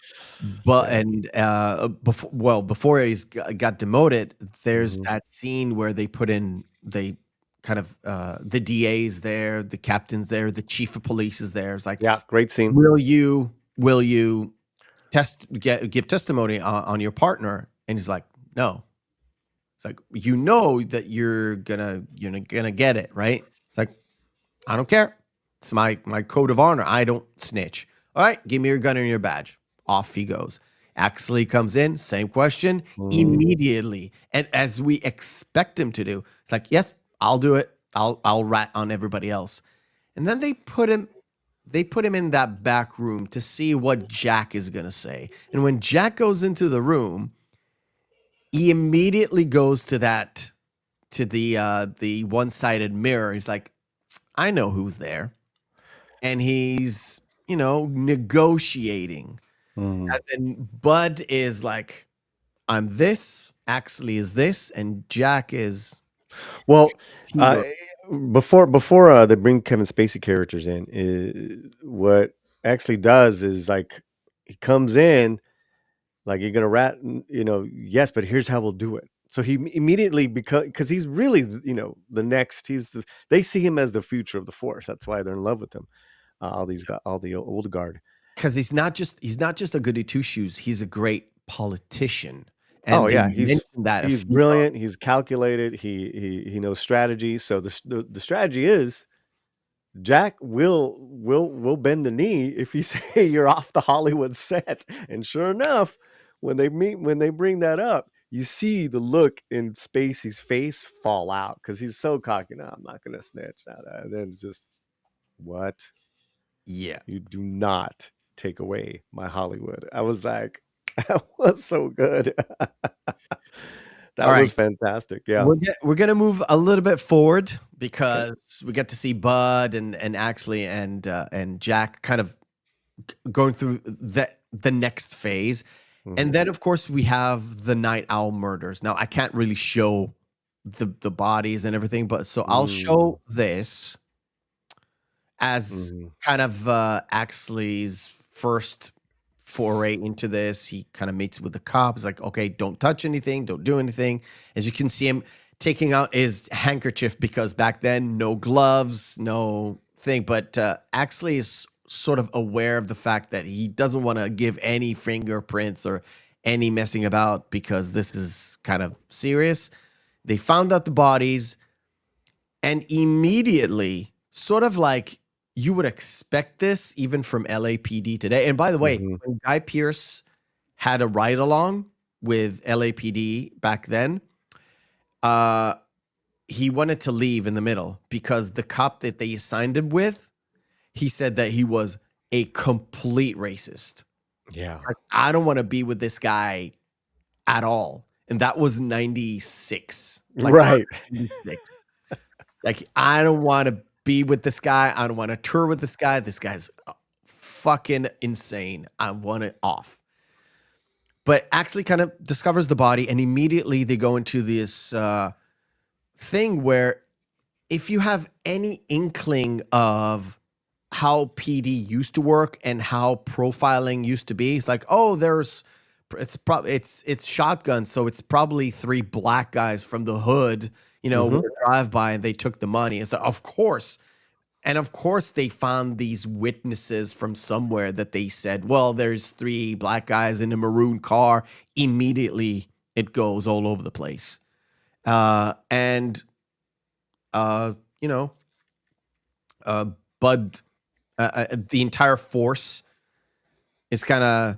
he's got demoted, there's that scene where they kind of the DA's there, the captain's there, the chief of police is there. It's like, yeah, great scene. Will you give testimony on your partner? And he's like, no. It's like, that you're gonna get it, right? It's like, I don't care. It's my code of honor. I don't snitch. All right, give me your gun and your badge. Off he goes. Axley comes in, same question, immediately. And as we expect him to do, it's like, yes, I'll do it. I'll rat on everybody else. And then they put him in that back room to see what Jack is gonna say. And when Jack goes into the room, he immediately goes to the one-sided mirror. He's like, I know who's there. And he's, negotiating. As in, Bud is like, I'm this, Axley is this, and Jack is. Well, before they bring Kevin Spacey characters in, what Axley does is like he comes in, like, you're gonna rat, yes, but here's how we'll do it. So he immediately, because he's really, the next. They see him as the future of the force. That's why they're in love with him. All the old guard. Because he's not just a goody two shoes. He's a great politician, Oh And they yeah, mentioned that a he's few times. brilliant. He's calculated. He knows strategy. So the strategy is Jack will bend the knee if you say you're off the Hollywood set. And sure enough, when they bring that up, you see the look in Spacey's face fall out because he's so cocky. No, I'm not gonna snitch. And then it's just what? Yeah. You do not take away my Hollywood. I was like, that was so good. All That right. was fantastic. Yeah. We're gonna move a little bit forward because we get to see Bud and Axley and Jack kind of going through the next phase. And Mhm. then of course we have the Night Owl murders. Now I can't really show the bodies and everything, but so I'll show this as Mhm. kind of Axley's first foray into this. He kind of meets with the cop. He's like, okay, don't touch anything, don't do anything. As you can see him taking out his handkerchief because back then, no gloves, no thing. But Axley is sort of aware of the fact that he doesn't want to give any fingerprints or any messing about because this is kind of serious. They found out the bodies and immediately, sort of like you would expect this even from LAPD today. And by the way, Mhm. when Guy Pearce had a ride along with LAPD back then, uh, he wanted to leave in the middle because the cop that they assigned him with, he said that he was a complete racist. Yeah. Like, I don't want to be with this guy at all. And that was 96. Like Right. 96. Like, I don't want to be with this guy. I don't want to tour with this guy. This guy's fucking insane. I want it off. But actually kind of discovers the body, and immediately they go into this thing where if you have any inkling of how PD used to work and how profiling used to be, it's like, oh, it's shotguns, so it's probably 3 black guys from the hood, Mhm. would drive by and they took the money. And so, of course, they found these witnesses from somewhere that they said, well, there's 3 black guys in a maroon car. Immediately, it goes all over the place. And you know, Bud, the entire force is kind of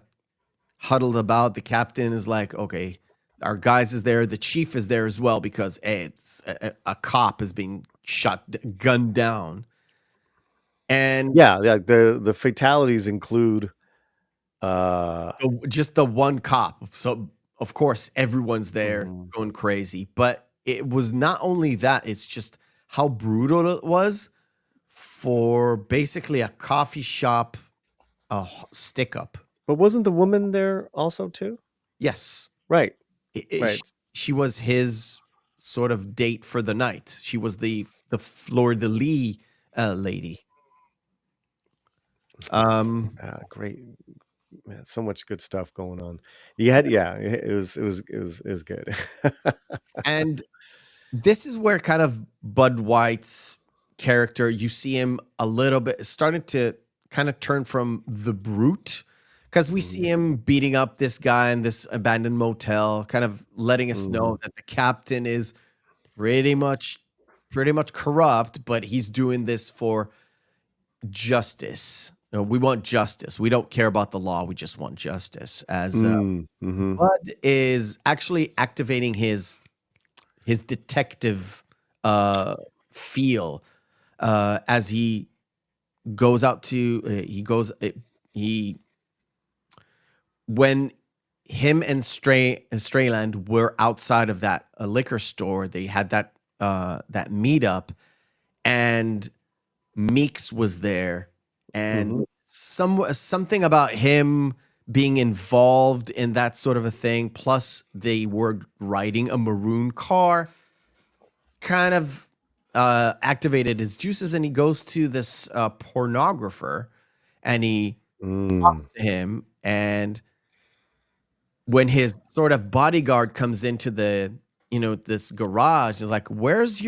huddled about. The captain is like, okay, our guys is there. The chief is there as well because it's a cop is being gunned down. And Yeah, the fatalities include just the one cop. So of course everyone's there mhm. going crazy. But it was not only that, it's just how brutal it was for basically a coffee shop stick up. But wasn't the woman there also too? Yes. Right. It- Right. she was his sort of date for the night. She was the fleur de lis lady. Great. Man, so much good stuff going on. It was good. And this is where kind of Bud White's character, you see him a little bit starting to kind of turn from the brute because we see Mhm. him beating up this guy in this abandoned motel, kind of letting us know that the captain is pretty much corrupt, but he's doing this for justice. We want justice. We don't care about the law. We just want justice. As Mhm. Bud is actually activating his detective feel as he goes out to he when him and Strayland were outside of that liquor store, they had that meetup, and Meeks was there, and Mhm. something about him being involved in that sort of a thing. Plus, they were riding a maroon car, kind of activated his juices, and he goes to this pornographer, and he talks Mm. to him, and when his sort of bodyguard comes into the this garage, he's like, where's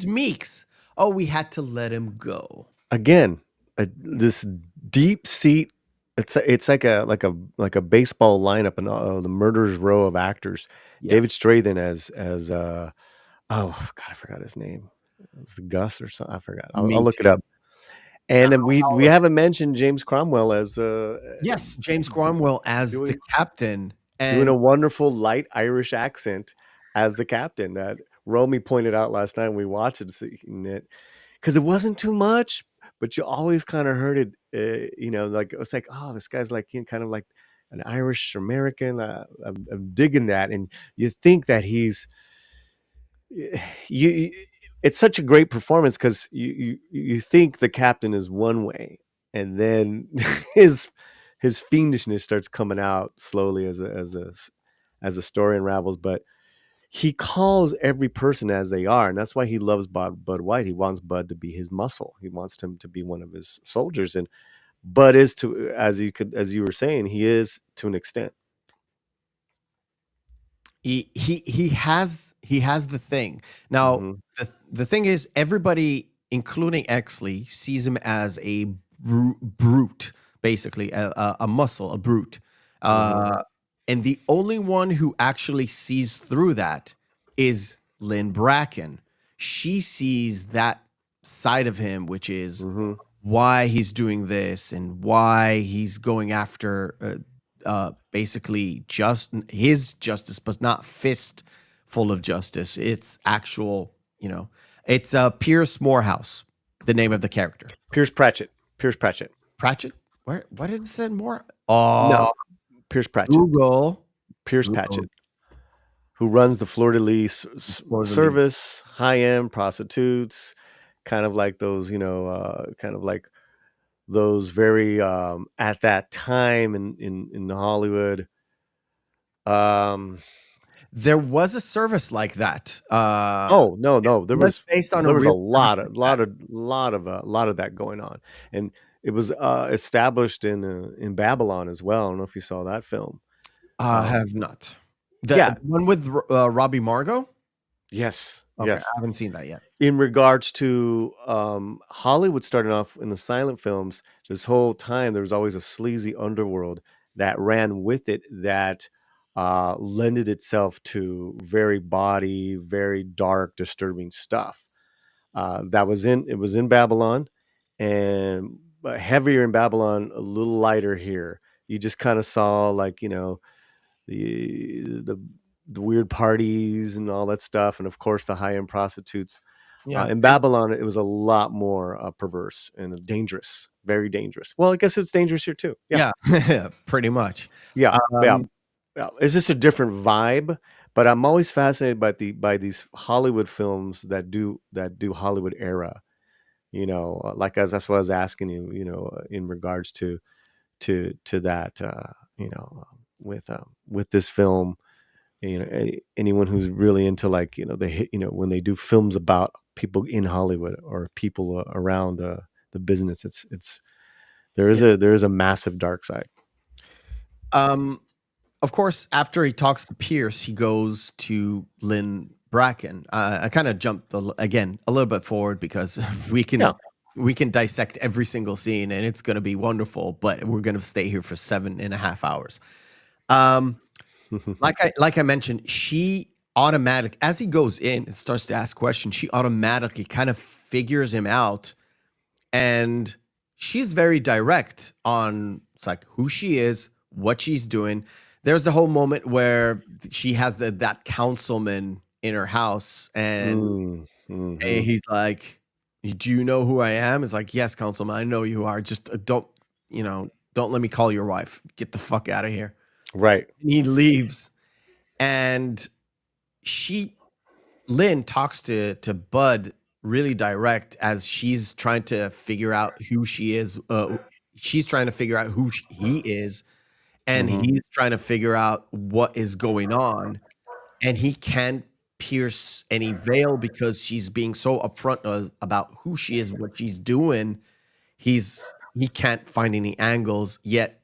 Meeks? Oh, we had to let him go. Again, this deep seat It's like a baseball lineup and the murderer's row of actors. Yeah. David Strathairn as oh God, I forgot his name. It was Gus or something. I forgot. I'll Me look it too. up. And then we haven't mentioned James Cromwell as Yes, James Cromwell as the doing captain. doing And a wonderful light Irish accent as the captain that Romy pointed out last night when we watched it because it wasn't too much, but you always kind of heard it. Like it was like, oh, this guy's like kind of like an Irish American. I'm digging that, and you think that he's you. It's such a great performance because you think the captain is one way, and then his fiendishness starts coming out slowly as a story unravels. But he calls every person as they are, and that's why he loves Bud White. He wants Bud to be his muscle. He wants him to be one of his soldiers, and Bud is to as you were saying, he is to an extent. he has the thing. Now, Hmm. the thing is, everybody, including Exley, sees him as a brute, basically a muscle, a brute. Hmm. Uh, and the only one who actually sees through that is Lynn Bracken. She sees that side of him, which is Hmm. why he's doing this and why he's going after basically just his justice, but not fist full of justice. It's actual, it's Pierce Morehouse, the name of the character. Pierce Pratchett. Pierce Pratchett. Pratchett. Where? What did it say more? No, Oh, Pierce Pratchett. Google. Pierce Google. Patchett, who runs the Fleur de Lis Fleur de Lis. service, high end prostitutes, kind of like those, kind of like those very at that time in Hollywood. Um, There was a service like that. oh no, It was based on a there was a real service like that. lot of that going on, and it was established in Babylon as well. I don't know if you saw that film. I have not. Yeah. The one with Robbie Margot? Yes. Okay, I Yes. haven't seen that yet. In regards to Hollywood starting off in the silent films, this whole time there was always a sleazy underworld that ran with it that lended itself to very bawdy, very dark, disturbing stuff. It was in Babylon, and heavier in Babylon, a little lighter here. You just kind of saw like the the the weird parties and all that stuff, and of course the high end prostitutes. Yeah. In Babylon, it was a lot more perverse and dangerous, very dangerous. Well, I guess it's dangerous here too. Yeah, Yeah, pretty much. yeah, yeah, Um, yeah. It's just a different vibe. But I'm always fascinated by these Hollywood films that do Hollywood era. Like as that's what I was asking you. In regards to that. With this film, anyone who's really into like when they do films about people in Hollywood or people around the business, it's there is a massive dark side. um, of course, after he talks to Pierce, he goes to Lynn Bracken. I kind of jumped again a little bit forward because we can Yeah. we can dissect every single scene and it's going to be wonderful. But we're going to stay here for 7.5 hours. Um, like I mentioned, as he goes in and starts to ask questions, she automatically kind of figures him out, and she's very direct on it's like who she is, what she's doing. There's the whole moment where she has that councilman in her house, and Mhm. he's like, "Do you know who I am?" It's like, "Yes, councilman, I know you are. Just don't let me call your wife. Get the fuck out of here." Right. And he leaves, and she Lynn talks to Bud really direct as she's trying to figure out who she is. She's trying to figure out who he is, and Hmm. he's trying to figure out what is going on. And he can't pierce any veil because she's being so upfront about who she is, what she's doing. He can't find any angles yet.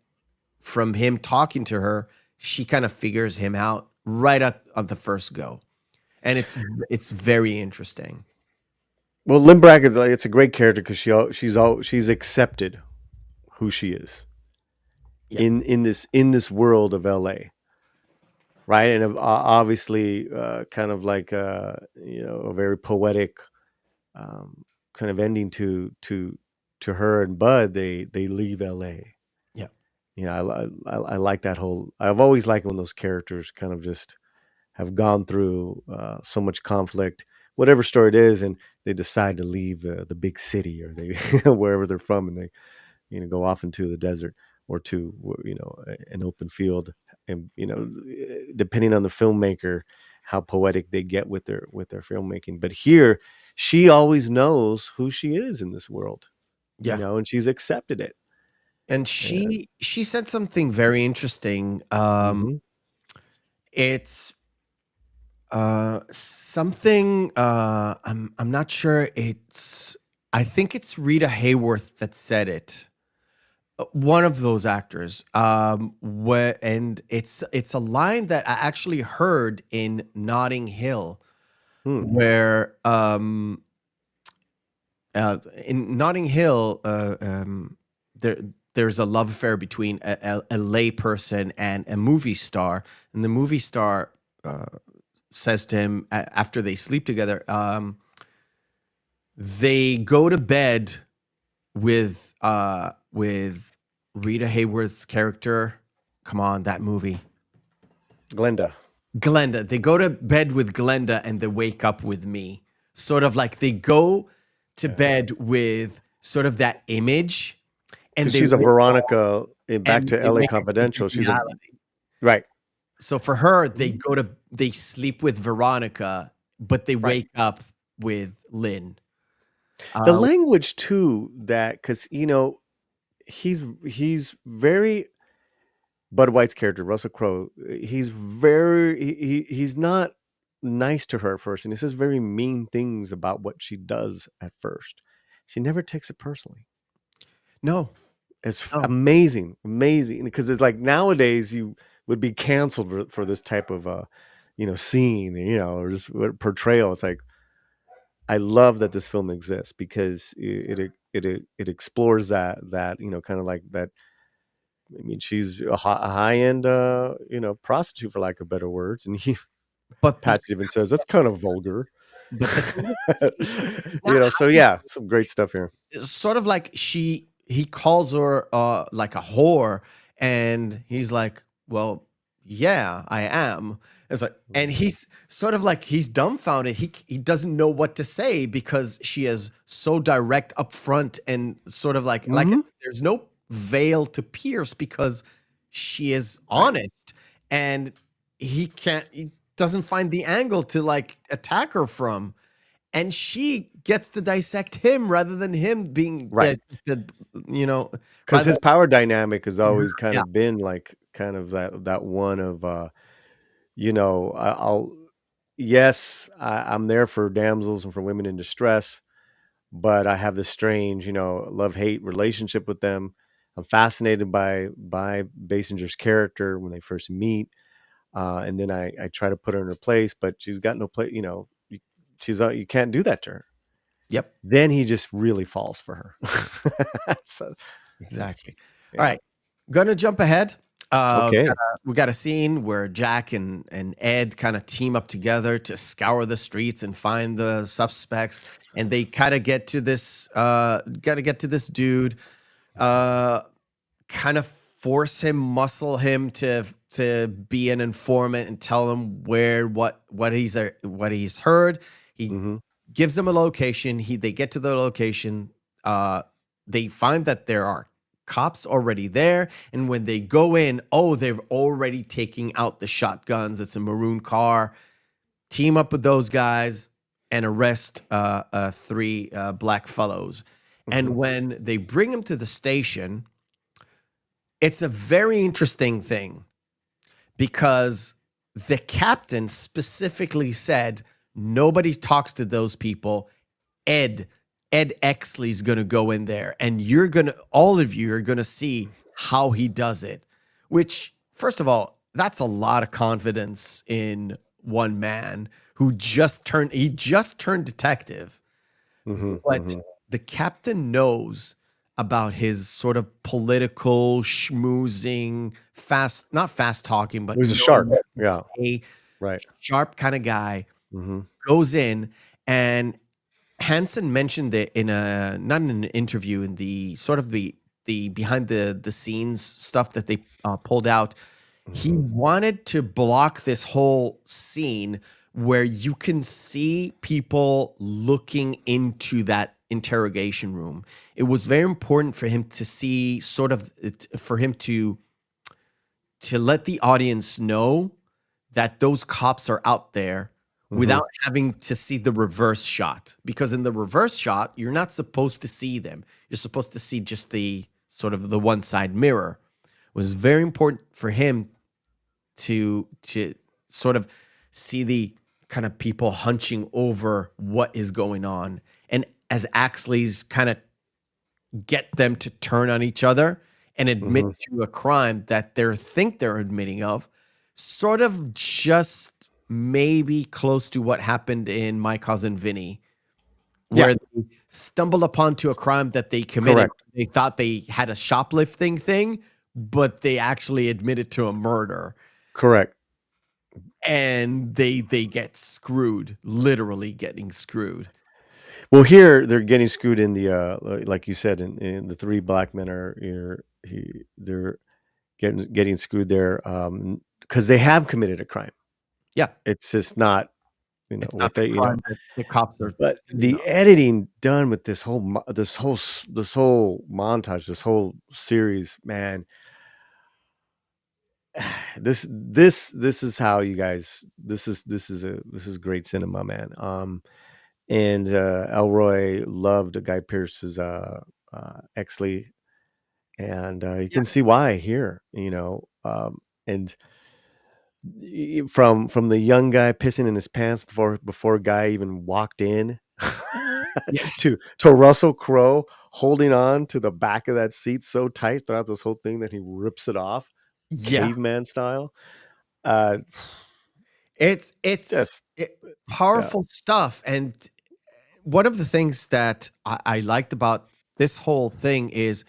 From him talking to her, she kind of figures him out right at the first go, and it's very interesting. Well, Lynn Bracken's like it's a great character because she's accepted who she is. Yeah. in this world of LA, right? And obviously, kind of like a very poetic kind of ending to her and Bud. They leave LA. Yeah. I like that whole. I've always liked when those characters kind of just have gone through so much conflict, whatever story it is, and they decide to leave the big city or they wherever they're from, and they go off into the desert or to an open field, and depending on the filmmaker, how poetic they get with their filmmaking. But here, she always knows who she is in this world, Yeah. and she's accepted it. And And, she said something very interesting. mhm. It's something I'm not sure. I think it's Rita Hayworth that said it. One of those actors. And it's a line that I actually heard in Notting Hill, Hmm. where in Notting Hill, there's a love affair between a lay person and a movie star, and the movie star says to him after they sleep together, they go to bed with Rita Hayworth's character. Come on, that movie. Glenda. Glenda. They go to bed with Glenda and they wake up with me. Sort of like they go to bed with sort of that image, and 'Cause they she's a wake up Veronica in Back and to they L.A. wake up with Confidential. She's a reality. right, So for her, they sleep with Veronica, but they right. wake up with Lynn. The Uh, language too, that because he's very Bud White's character, Russell Crowe. He's very he's not nice to her at first, and he says very mean things about what she does at first. She never takes it personally. no, It's no, amazing, amazing. Because it's like nowadays you would be canceled for this type of scene, or just portrayal. It's like I love that this film exists because it explores that kind of like that. I mean, she's a high end prostitute, for lack of better words, and but the Patch even says that's kind of vulgar. but the thing is, he's not So happy. yeah, some great stuff here. It's sort of like he calls her like a whore, and he's like, well, yeah, I am. It's like, and Mhm. he's sort of like he's dumbfounded. He doesn't know what to say because she is so direct up front and sort of like I said, Mhm. there's no veil to pierce because she is Right. honest, and he doesn't find the angle to like attack her from, and she gets to dissect him rather than him being Right. dissected, you know, Because rather his power dynamic has always kind yeah. of been like kind of that one of I'll yes, I'm there for damsels and for women in distress, but I have this strange, love-hate relationship with them. I'm fascinated by Basinger's character when they first meet. And then I try to put her in her place, but she's got no place, you can't do that to her. Yep, Then he just really falls for her. So it's exactly. All yeah. right, gonna jump ahead. Okay. We got a scene where Jack and Ed kind of team up together to scour the streets and find the suspects, and they kind of get to this got to get to this dude, uh kind of force him, muscle him to be an informant and tell him what he's heard. He Mhm. gives them a location. They get to the location. Uh, they find that there are cops already there, and when they go in, oh, they're already taking out the shotguns. It's a maroon car. Team up with those guys and arrest three black fellows. And Mhm. when they bring him to the station, it's a very interesting thing because the captain specifically said nobody talks to those people. Ed Ed Exley's going to go in there, and all of you are going to see how he does it, which first of all, that's a lot of confidence in one man who just turned detective. Mhm. But Mhm. the captain knows about his sort of political schmoozing, not fast talking, but He's a knowing shark. what to Yeah. say, Right. sharp kind of guy, Mm-hmm. goes in, and Hanson mentioned it in a not in an interview, in the sort of the behind the scenes stuff that they pulled out. He Mm-hmm. wanted to block this whole scene where you can see people looking into that interrogation room. It was very important for him to see for him to let the audience know that those cops are out there without having to see the reverse shot. Because in the reverse shot, you're not supposed to see them. You're supposed to see just the sort of the one side mirror. It was very important for him to sort of see the kind of people hunching over what is going on. And as Axley's kind of get them to turn on each other and admit to a crime that they think they're admitting of, sort of just maybe close to what happened in My Cousin Vinny, where they stumbled upon to a crime that they committed. Correct. They thought they had a shoplifting thing, but they actually admitted to a murder. Correct. And they get screwed, literally getting screwed. Well, here they're getting screwed in the like you said, in the three black men they're getting screwed there because they have committed a crime. Yeah, It's just not it's what not the they crime that the cops are. But the editing done with this whole montage, this whole series, man. This is how you guys. This is great cinema, man. And Elroy loved Guy Pearce's Exley, and you can see why here. And from the young guy pissing in his pants before Guy even walked in, Yes. to Russell Crowe holding on to the back of that seat so tight throughout this whole thing that he rips it off, caveman style. It's Yes, powerful stuff. And one of the things that I liked about this whole thing is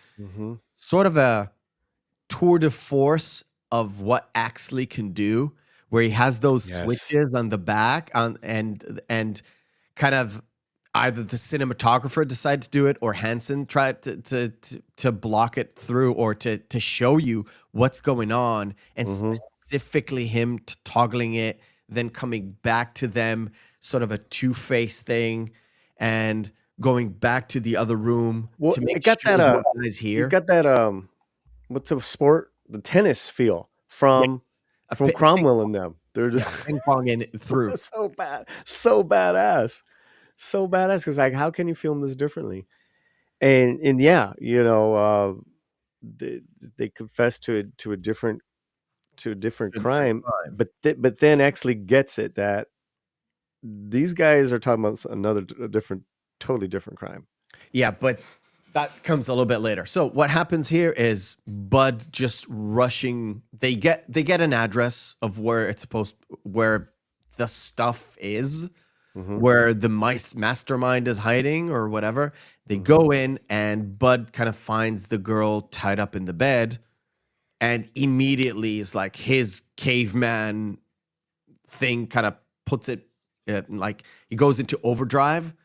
sort of a tour de force of what Axley can do, where he has those switches on the back and kind of either the cinematographer decided to do it or Hanson tried to block it through, or to show you what's going on, and specifically him toggling it, then coming back to them, sort of a two-faced thing, and going back to the other room to make sure the guy's here. You got that what's the sport? The tennis feel from Cromwell and them. They're just ping pong in through. so badass, because like, how can you film this differently? And yeah, they confess to a different crime, but then actually gets it that these guys are talking about totally different crime. Yeah, but that comes a little bit later. So what happens here is Bud just rushing. They get an address of where the stuff is, where the mice mastermind is hiding or whatever. They go in, and Bud kind of finds the girl tied up in the bed, and immediately is like his caveman thing kind of puts it like he goes into overdrive,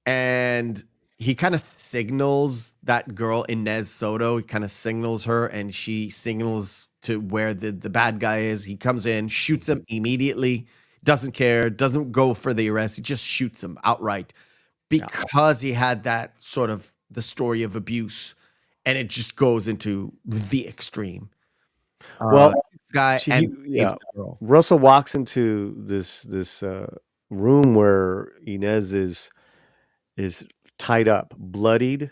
and he kind of signals that girl, Inez Soto. He kind of signals her, and she signals to where the bad guy is. He comes in, shoots him immediately, doesn't care, doesn't go for the arrest. He just shoots him outright because he had that sort of the story of abuse, and it just goes into the extreme. Well, guy and saves the girl. Russell walks into this room where Inez is tied up, bloodied.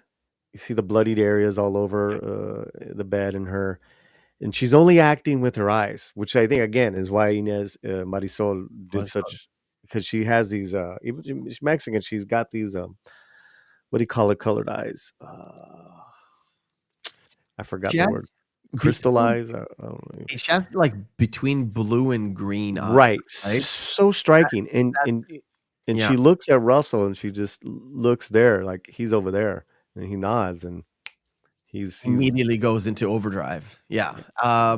You see the bloodied areas all over the bed and she's only acting with her eyes, which I think again is why Inez Marisol did such, because she has these even she's Mexican, she's got these what do you call it, colored eyes? I forgot the word. Crystal eyes. I don't know. She has like between blue and green eyes. Right. So striking. And she looks at Russell and she just looks there like he's over there. And he nods, and he's Immediately goes into overdrive. Yeah. yeah.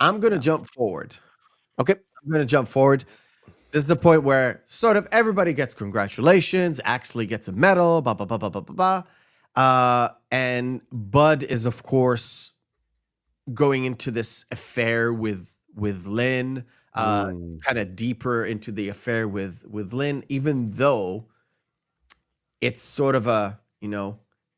I'm going to Yeah. jump forward. Okay. I'm going to jump forward. This is the point where sort of everybody gets congratulations. Axley gets a medal, blah, blah, blah, blah, blah, blah, blah. And Bud is, of course, going into this affair with Lynn, kind of deeper into the affair with Lynn, even though it's sort of a,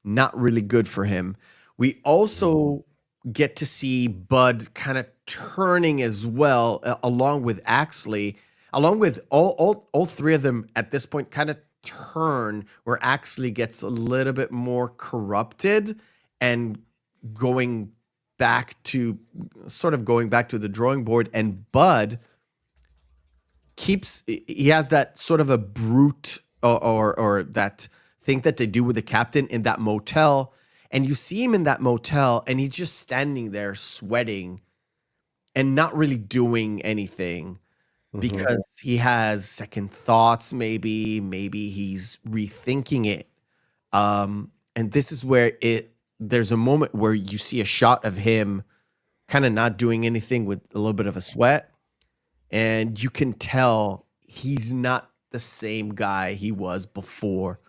not really good for him. We also get to see Bud kind of turning as well, along with Axley, along with all three of them at this point kind of turn where Axley gets a little bit more corrupted and going back to the drawing board, and Bud he has that sort of a brute or that thing that they do with the captain in that motel, and you see him in that motel and he's just standing there sweating and not really doing anything because he has second thoughts. Maybe he's rethinking it. And this is where there's a moment where you see a shot of him kind of not doing anything with a little bit of a sweat, and you can tell he's not the same guy he was before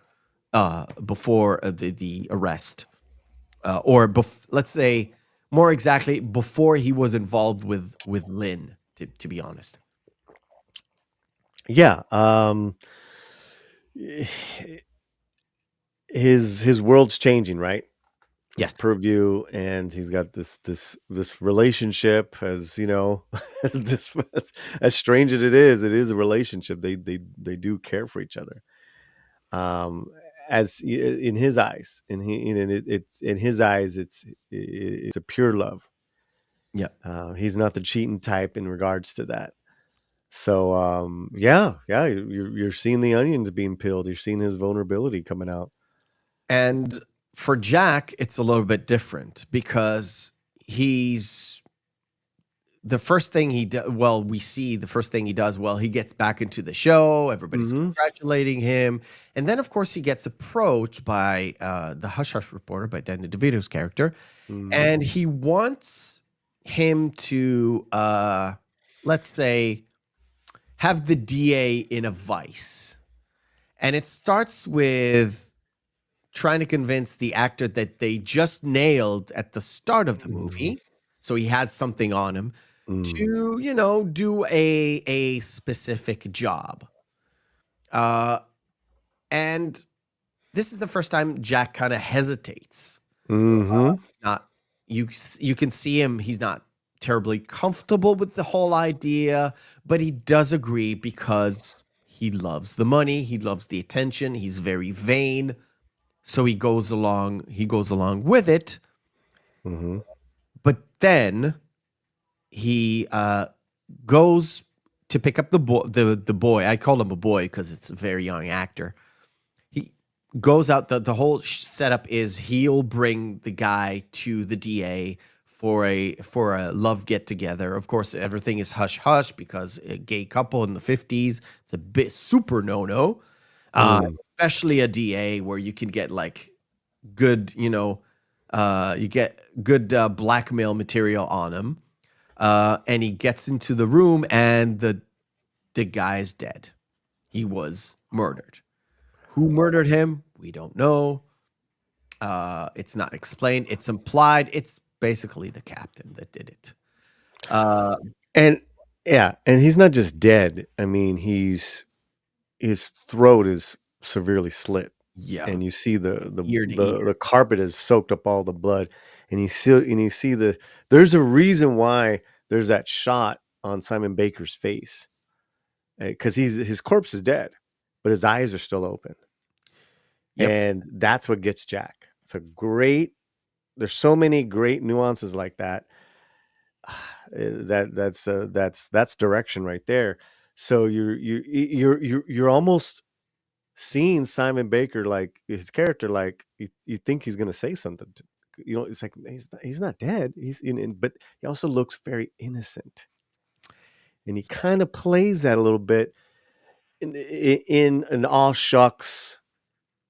the arrest, let's say more exactly before he was involved with Lynn. To be honest, Yeah. His world's changing, right? yes, Purview, and he's got this relationship, as as strange as it is a relationship. They do care for each other. As in his eyes, it's in his eyes, it's a pure love. yeah. He's not the cheating type in regards to that. So yeah, you're seeing the onions being peeled. You're seeing his vulnerability coming out. And for Jack, it's a little bit different because he's the first thing he does. Well, we see the first thing he does. Well, he gets back into the show. Everybody's congratulating him, and then of course he gets approached by the Hush Hush reporter, by Danny DeVito's character, and he wants him to, let's say, have the DA in a vice, and it starts with trying to convince the actor that they just nailed at the start of the movie, so he has something on him to, do a specific job. And this is the first time Jack kind of hesitates. Not you can see him, he's not terribly comfortable with the whole idea, but he does agree because he loves the money, he loves the attention, he's very vain. So he goes along with it. But then he goes to pick up the boy. I call him a boy because it's a very young actor. He goes out. The whole setup is he'll bring the guy to the DA for a love get together. Of course, everything is hush hush because a gay couple in the 50s. It's a bit super no. Especially a DA where you can get like good, you get good blackmail material on him. And he gets into the room and the guy's dead. He was murdered. Who murdered him? We don't know. It's not explained. It's implied. It's basically the captain that did it. And he's not just dead. I mean, his throat is severely slit. Yeah. And you see Ear to ear. the carpet has soaked up all the blood, and you see there's a reason why there's that shot on Simon Baker's face, because his corpse is dead, but his eyes are still open. Yep. And that's what gets Jack. There's so many great nuances like that. That's direction right there. So you're almost seeing Simon Baker, like his character, like you think he's gonna say something. It's like he's not dead. But he also looks very innocent, and he kind of plays that a little bit in an all shucks,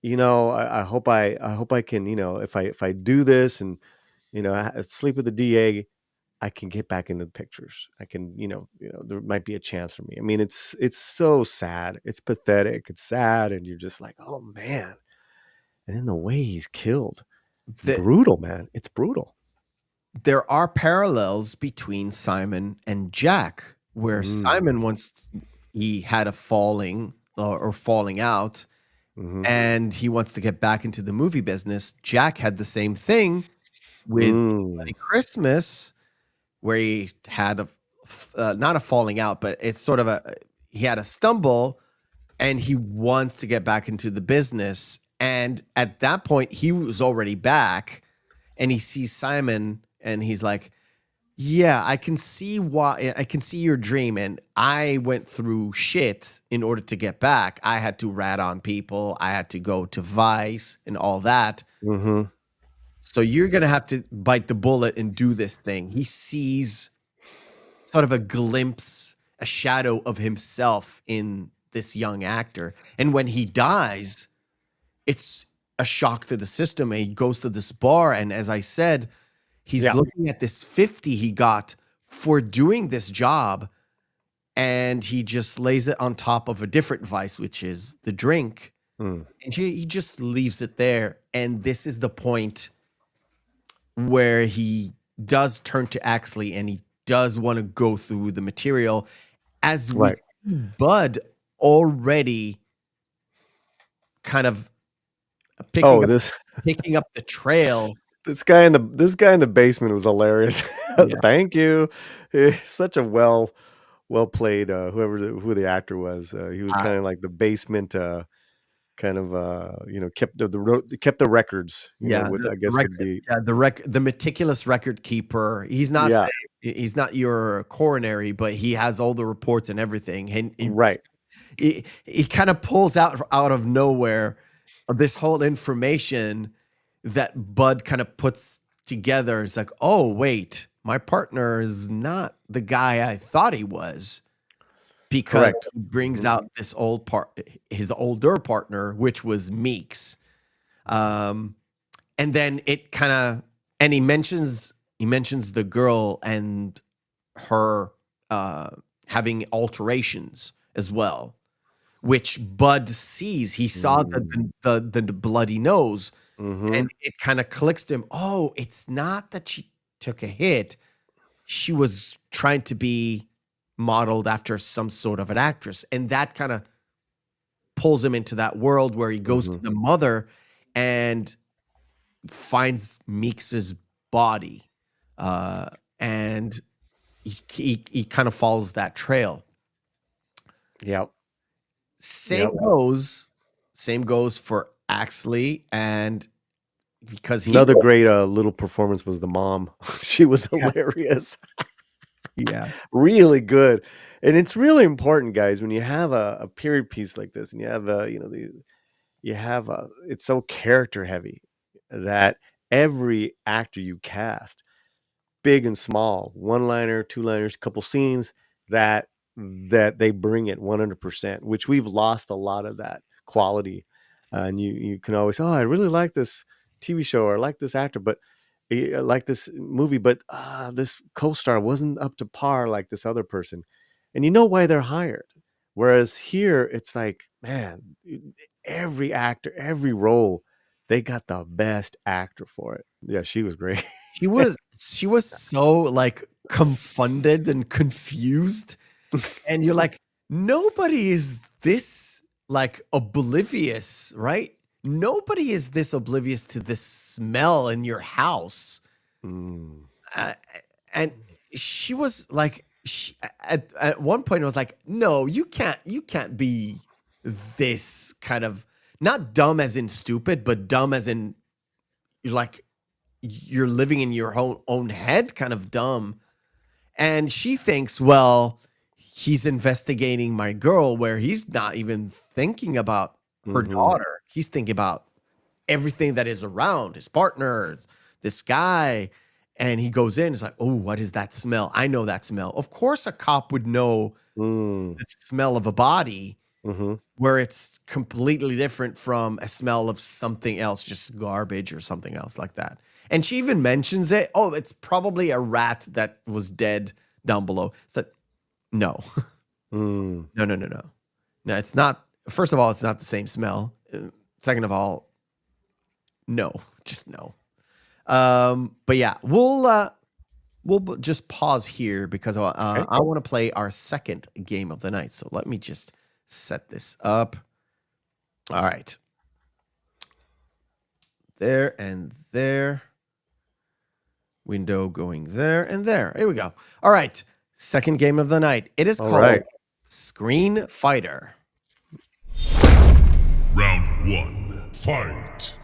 I hope I can, if I do this and sleep with the DA, I can get back into the pictures. I can, there might be a chance for me. I mean, it's so sad. It's pathetic. It's sad, and you're just like, oh man. And then the way he's killed, it's brutal, man. It's brutal. There are parallels between Simon and Jack, where Simon once he had a falling out, and he wants to get back into the movie business. Jack had the same thing with Bloody Christmas, where he had not a falling out, but it's sort of he had a stumble, and he wants to get back into the business. And at that point, he was already back, and he sees Simon, and he's like, yeah, I can see your dream. And I went through shit in order to get back. I had to rat on people. I had to go to Vice and all that. So you're going to have to bite the bullet and do this thing. He sees sort of a glimpse, a shadow of himself in this young actor. And when he dies, it's a shock to the system. And he goes to this bar. And as I said, he's looking at this 50 he got for doing this job. And he just lays it on top of a different vice, which is the drink. And he just leaves it there. And this is the point where he does turn to Axley, and he does want to go through the material, as we see Bud already kind of picking up the trail. This guy in the basement was hilarious. Thank you. Such a well played who the actor was. He was kind of like the basement kept the records. The meticulous record keeper. He's not your coronary, but he has all the reports and everything. And he kind of pulls out of nowhere this whole information that Bud kind of puts together. It's like, oh wait, my partner is not the guy I thought he was. Because he brings out his older partner, which was Meeks, and then he mentions the girl and her having alterations as well, which Bud sees. He saw the bloody nose, and it kind of clicks to him. Oh, it's not that she took a hit; she was trying to be modeled after some sort of an actress, and that kind of pulls him into that world where he goes to the mother and finds Meeks's body, and he kind of follows that trail. Same goes for Axley, and because another great little performance was the mom. She was hilarious. Really good. And it's really important, guys, when you have a period piece like this, and you have it's so character heavy that every actor you cast, big and small, one-liner, two-liners, couple scenes, that they bring it 100%, which we've lost a lot of that quality. And you can always, I really like this TV show, or I like this actor, but like this movie, but this co-star wasn't up to par like this other person, and you know why they're hired. Whereas here, it's like, man, every actor, every role, they got the best actor for it. Yeah, she was great. She was so like confounded and confused, and you're like, nobody is this like oblivious, right? Nobody is this oblivious to the smell in your house. And she was like, at one point, it was like, no, you can't be this kind of, not dumb as in stupid, but dumb as in you're living in your own head, kind of dumb. And she thinks, well, he's investigating my girl, where he's not even thinking about her daughter. He's thinking about everything that is around his partner, this guy. And he goes in, it's like, oh, what is that smell? I know that smell. Of course, a cop would know the smell of a body. Mm-hmm. where it's completely different from a smell of something else, just garbage or something else like that. And she even mentions it. Oh, it's probably a rat that was dead down below. It's like, no, Mm. no. No, it's not. First of all, it's not the same smell. Second of all, no, just no. But yeah, we'll just pause here because Okay. I want to play our second game of the night. So let me just set this up. All right. There and there. Window going there and there. Here we go. All right. Second game of the night. It is All called right. Screen Fighter. Round one, fight.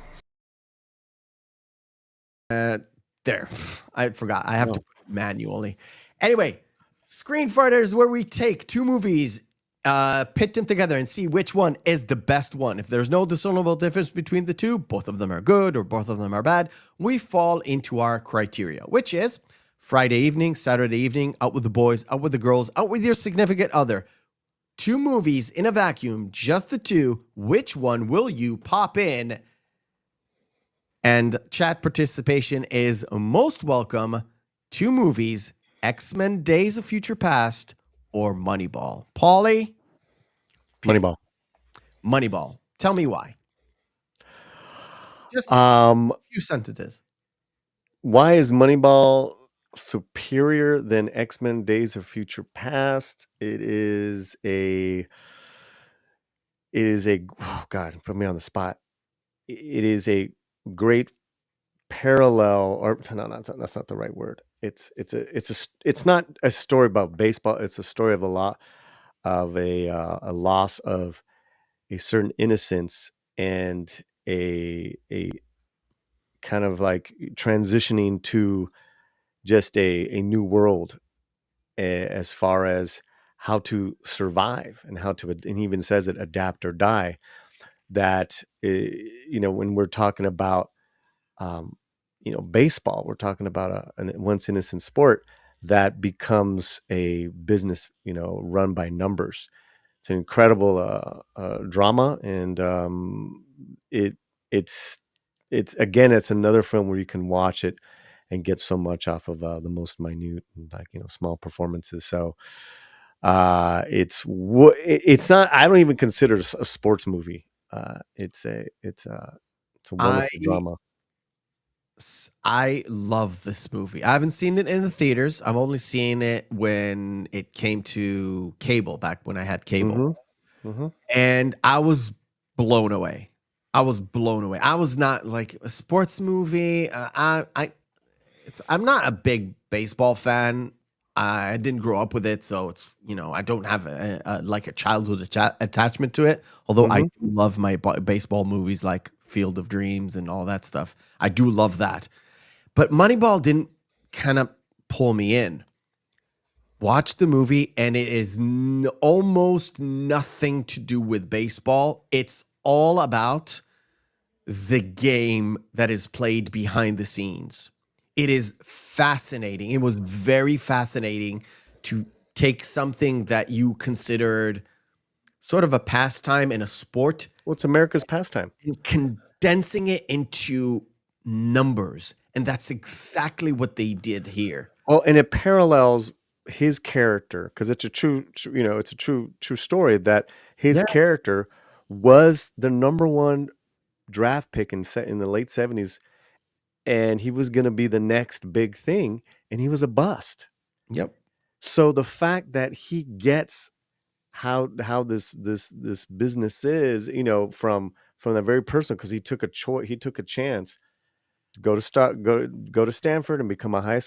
There. I forgot. I have to put it manually. Anyway, Screen Fighter is where we take two movies, pit them together and see which one is the best one. If there's no discernible difference between the two, both of them are good or both of them are bad, we fall into our criteria, which is Friday evening, Saturday evening, out with the boys, out with the girls, out with your significant other. Two movies in a vacuum, just the two. Which one will you pop in? And chat participation is most welcome. Two movies, X-Men Days of Future Past or Moneyball. Paulie? Moneyball. Moneyball. Tell me why. Just a Um, few sentences. why is Moneyball superior than X-Men Days of Future Past? Oh God, put me on the spot. It is a great parallel, or no, that's not the right word. It's not a story about baseball. It's a story of a loss of a certain innocence and a kind of like transitioning to just a new world, as far as how to survive and how to, and he even says it, adapt or die. That when we're talking about um, baseball, we're talking about a once innocent sport that becomes a business, run by numbers. It's an incredible drama, and it it's it's another film where you can watch it and get so much off of the most minute, like small performances. So it's not. I don't even consider it a sports movie. It's a I wonderful drama. I love this movie. I haven't seen it in the theaters. I've only seen it when it came to cable, back when I had cable. Mm-hmm. Mm-hmm. And I was blown away. I was blown away. I was not like a sports movie. I'm not a big baseball fan. I didn't grow up with it, so it's I don't have like a childhood attachment to it. Although I do love my baseball movies like Field of Dreams and all that stuff. I do love that, but Moneyball didn't kind of pull me in. Watch the movie, and it is almost nothing to do with baseball. It's all about the game that is played behind the scenes. It is fascinating. It was very fascinating to take something that you considered sort of a pastime and a sport, Well, it's America's pastime. and condensing it into numbers. And that's exactly what they did here. Oh, and it parallels his character, because it's a true story that his Yeah. character was the number one draft pick in the late 70s, and he was going to be the next big thing, and he was a bust. Yep. So the fact that he gets how this business is, from the very personal, because he took a chance to go to Stanford and become a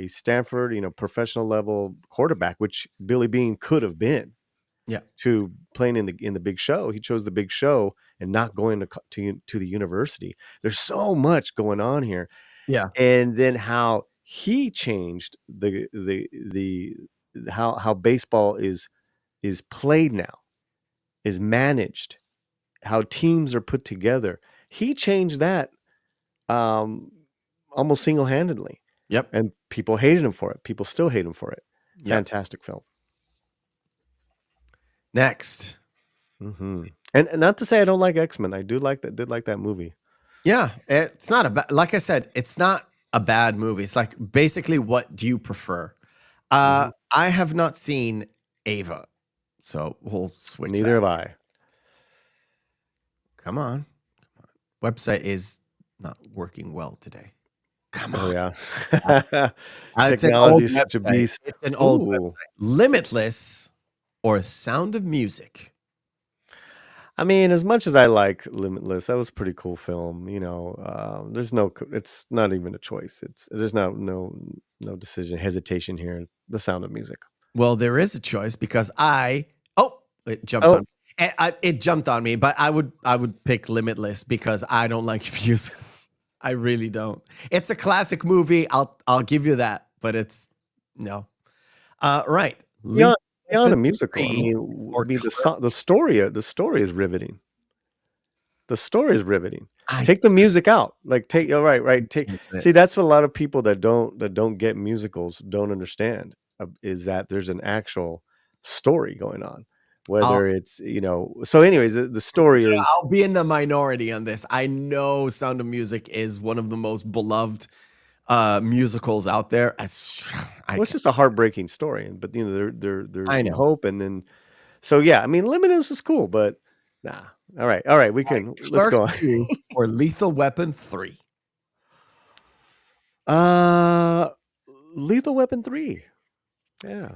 Stanford, professional level quarterback, which Billy Bean could have been, Yeah. to playing in the big show. He chose the big show and not going to the university. There's so much going on here. Yeah. And then how he changed the how baseball is played now, is managed, how teams are put together. He changed that almost single-handedly. Yep. And people hated him for it. People still hate him for it. Yep. Fantastic film. Next. And not to say I don't like X-Men. I do like that. Did like that movie. Yeah, it's not a bad. Like I said, it's not a bad movie. It's like basically, what do you prefer? I have not seen Ava, so we'll switch. Neither have I. Come on. Website is not working well today. Come on. Oh yeah. It's an old Technology is such a website. beast. It's an old Ooh. website. Limitless or Sound of Music? I mean, as much as I like Limitless, that was a pretty cool film. You know, there's no, it's not even a choice. There's no decision, hesitation here. The Sound of Music. Well, there is a choice because it jumped Oh. on. It jumped on me, but I would pick Limitless because I don't like musicals. I really don't. It's a classic movie. I'll give you that, but it's no. Right. Beyond a musical, I mean, or the story is riveting. The story is riveting. I Take the music out. Like take right. That's it. See, that's what a lot of people that don't get musicals don't understand is that there's an actual story going on. Whether it's, you know, so anyways, the story is I'll be in the minority on this. I know Sound of Music is one of the most beloved musicals out there. it's just a heartbreaking story, but you know there's I some know. hope, and then so yeah, I mean, Limitless was cool, but nah. All right, we can let's go on. Clerks 2 or Lethal Weapon 3. Lethal Weapon 3. Yeah.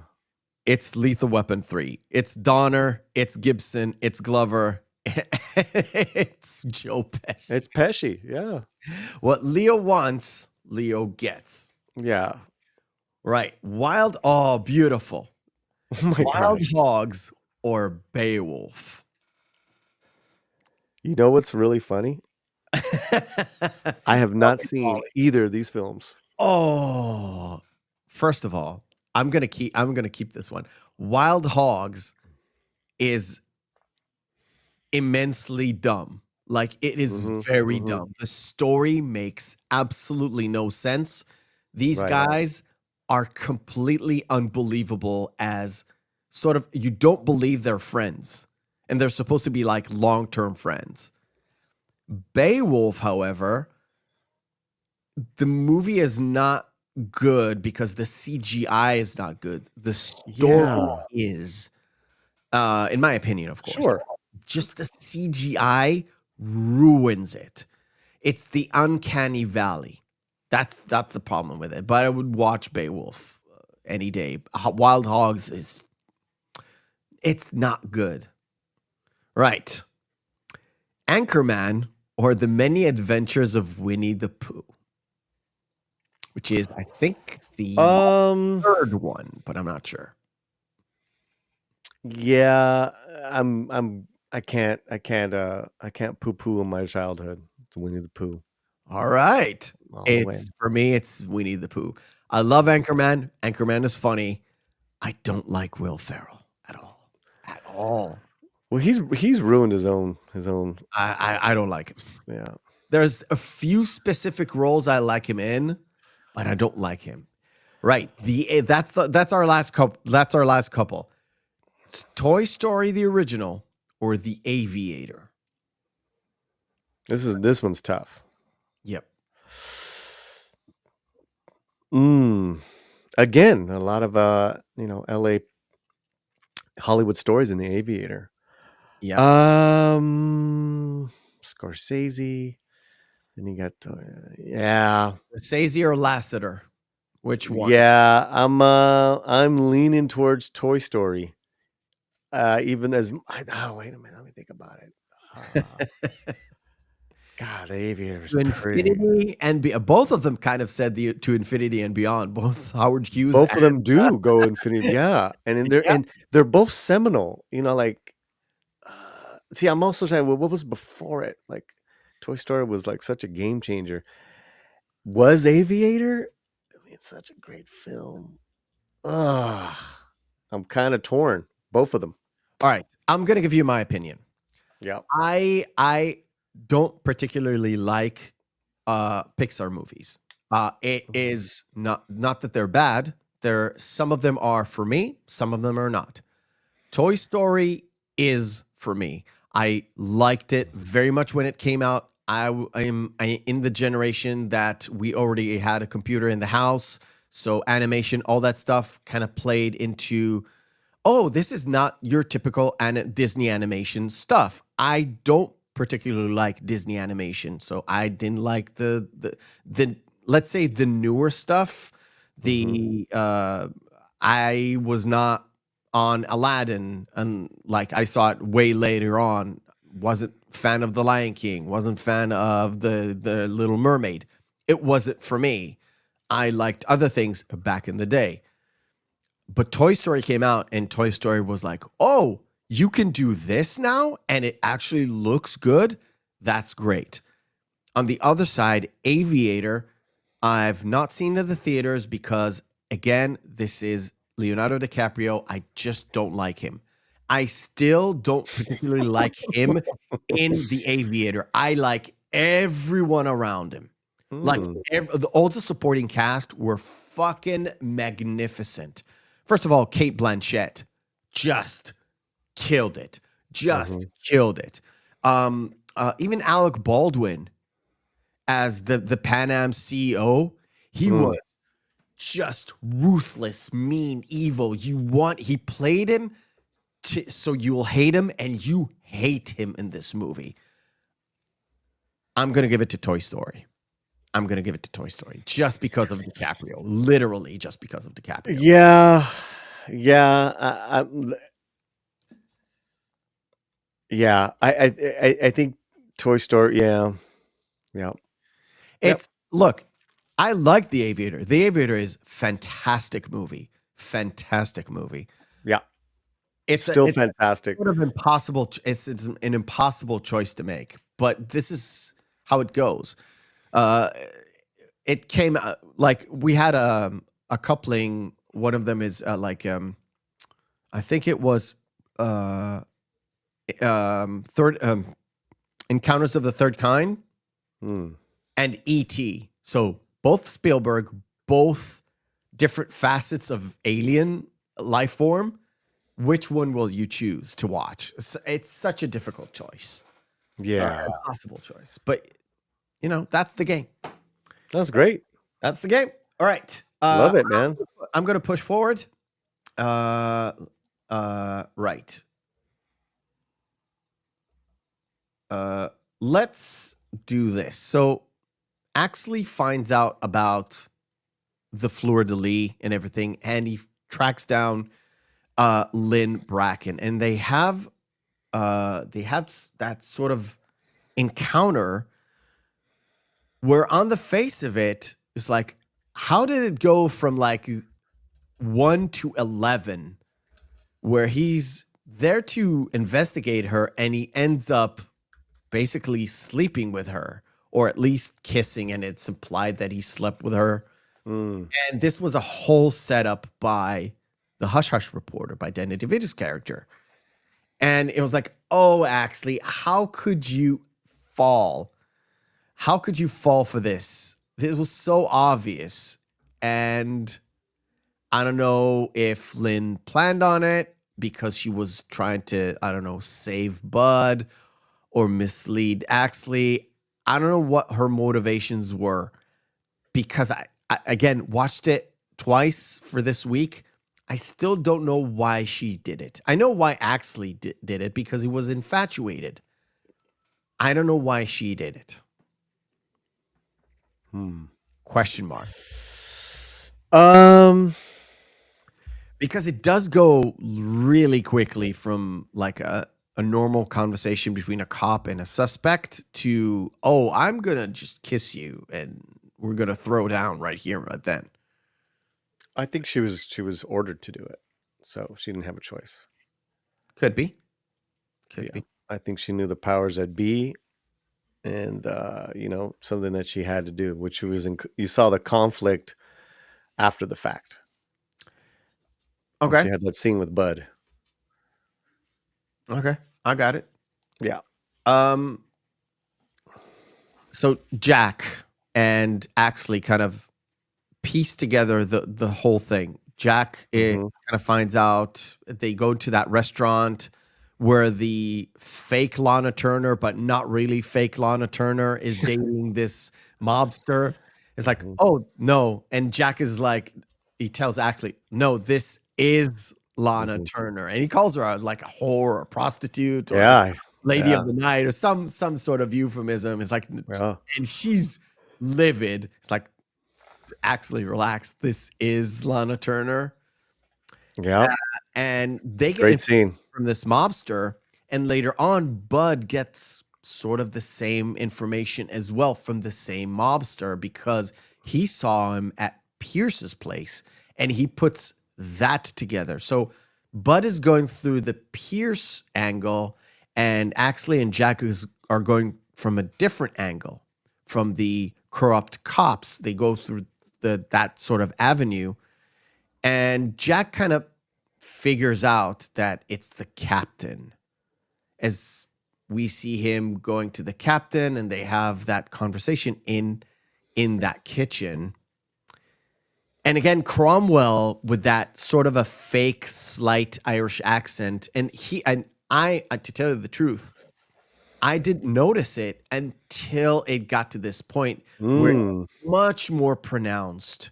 It's Lethal Weapon 3. It's Donner, it's Gibson, it's Glover, it's Joe Pesci. It's Pesci, yeah. What Leo wants, Leo gets. Yeah. Right. Beautiful. Oh my Wild gosh. Hogs or Beowulf. You know what's really funny? I have not seen Paulie. either of these films. Oh, first of all, I'm gonna keep this one. Wild Hogs is immensely dumb. Like it is very dumb. The story makes absolutely no sense. These Right. guys are completely unbelievable as sort of you don't believe they're friends. And they're supposed to be like long-term friends. Beowulf, however, the movie is not good because the CGI is not good. The story is, in my opinion, of course. Sure. Just the CGI ruins it. It's the uncanny valley. That's the problem with it. But I would watch Beowulf any day. Wild Hogs it's not good. Right. Anchorman or The Many Adventures of Winnie the Pooh, which is, I think, the third one, but I'm not sure. Yeah, I can't poo-poo on my childhood. It's Winnie the Pooh. All right. All the way. For me, it's Winnie the Pooh. I love Anchorman. Anchorman is funny. I don't like Will Ferrell at all. At all. Well, he's ruined his own. I don't like him. Yeah. There's a few specific roles I like him in, but I don't like him. Right. That's our last couple. That's our last couple. It's Toy Story the original or The Aviator. This one's tough. Yep. Again, a lot of L.A. Hollywood stories in The Aviator. Yeah. Scorsese. Then you got Scorsese or Lasseter. Which one? Yeah, I'm leaning towards Toy Story. Even as wait a minute, let me think about it. God, The Aviator is To Infinity and both of them kind of said to Infinity and Beyond. Both Howard Hughes. Both of them do go Infinity, yeah, and they're both seminal. You know, like see, I'm also saying, well, what was before it? Like, Toy Story was like such a game changer. Was Aviator? I mean, it's such a great film. I'm kind of torn. Both of them. All right, I'm gonna give you my opinion. Yeah, I don't particularly like Pixar movies. It is not that they're bad. Some of them are for me, some of them are not. Toy Story is for me. I liked it very much when it came out. I am in the generation that we already had a computer in the house, so animation, all that stuff kind of played into, oh, this is not your typical Disney animation stuff. I don't particularly like Disney animation, so I didn't like the let's say the newer stuff. I was not on Aladdin, and like I saw it way later on. Wasn't fan of The Lion King. Wasn't fan of the Little Mermaid. It wasn't for me. I liked other things back in the day. But Toy Story came out, and Toy Story was like, oh, you can do this now, and it actually looks good. That's great. On the other side, Aviator, I've not seen it in the theaters because, again, this is Leonardo DiCaprio. I just don't like him. I still don't particularly like him in The Aviator. I like everyone around him. Like all the supporting cast were fucking magnificent. First of all, Kate Blanchett just killed it. Killed it. Even Alec Baldwin as the Pan Am CEO, he was just ruthless, mean, evil. He played him so you'll hate him, and you hate him in this movie. I'm going to give it to Toy Story. Just because of DiCaprio. Literally just because of DiCaprio. Yeah. I think Toy Story. Yeah. Look, I like The Aviator. The Aviator is fantastic movie. Yeah. It's still fantastic. Sort of impossible. It's an impossible choice to make, but this is how it goes. It came like we had a coupling. One of them is I think it was Encounters of the Third Kind and E.T. So both Spielberg, both different facets of alien life form. Which one will you choose to watch? It's such a difficult choice. Yeah. Impossible choice. But, that's the game. That's great. That's the game. All right. Love it, man. I'm going to push forward. Right. Let's do this. So Axley finds out about the fleur-de-lis and everything, and he tracks down Lynn Bracken, and they have that sort of encounter where on the face of it, it's like, how did it go from like 1 to 11 where he's there to investigate her and he ends up basically sleeping with her, or at least kissing, and it's implied that he slept with her. And this was a whole setup by the Hush Hush reporter, by Danny DeVito's character. And it was like, oh, Axley, how could you fall? How could you fall for this? It was so obvious. And I don't know if Lynn planned on it because she was trying to, I don't know, save Bud or mislead Axley. I don't know what her motivations were, because I again watched it twice for this week. I still don't know why she did it. I know why Axley did it, because he was infatuated. I don't know why she did it. Question mark. Because it does go really quickly from like a normal conversation between a cop and a suspect to, oh, I'm going to just kiss you and we're going to throw down right here, right then. I think she was ordered to do it, so she didn't have a choice. Could be. Could be. I think she knew the powers that be, and something that she had to do, which was you saw the conflict after the fact. Okay. She had that scene with Bud. Okay, I got it. Yeah. So Jack and Axley kind of piece together the whole thing. Jack kind of finds out, they go to that restaurant where the fake Lana Turner, but not really fake Lana Turner, is dating this mobster. It's like, Mhm. oh no. And Jack is like, he tells Axley, no, this is Lana Mhm. Turner. And he calls her like a whore or a prostitute or Yeah, lady yeah, of the night or some sort of euphemism. It's like, yeah, and she's livid. It's like, Axley, relax. This is Lana Turner. yeah. And they get Great scene. from this mobster, and later on Bud gets sort of the same information as well from the same mobster because he saw him at Pearce's place and he puts that together. So Bud is going through the Pearce angle, and Axley and Jack are going from a different angle from the corrupt cops. They go through that sort of avenue, and Jack kind of figures out that it's the captain as we see him going to the captain, and they have that conversation in that kitchen. And again, Cromwell with that sort of a fake slight Irish accent, and I to tell you the truth, I didn't notice it until it got to this point where it's Mm, much more pronounced,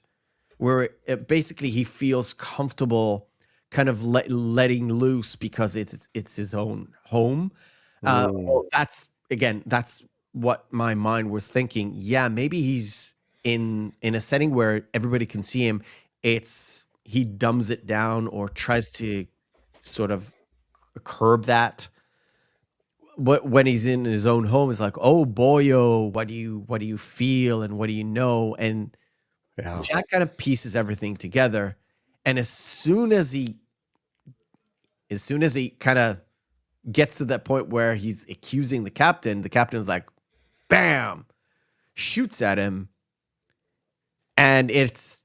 where basically he feels comfortable kind of letting loose because it's his own home. mm. Well, that's what my mind was thinking. Yeah, maybe he's in a setting where everybody can see him. It's he dumbs it down or tries to sort of curb that. What when he's in his own home is like, oh boyo, what do you feel and what do you know? And Yeah. Jack kind of pieces everything together, and as soon as he kind of gets to that point where he's accusing the captain is like, bam, shoots at him, and it's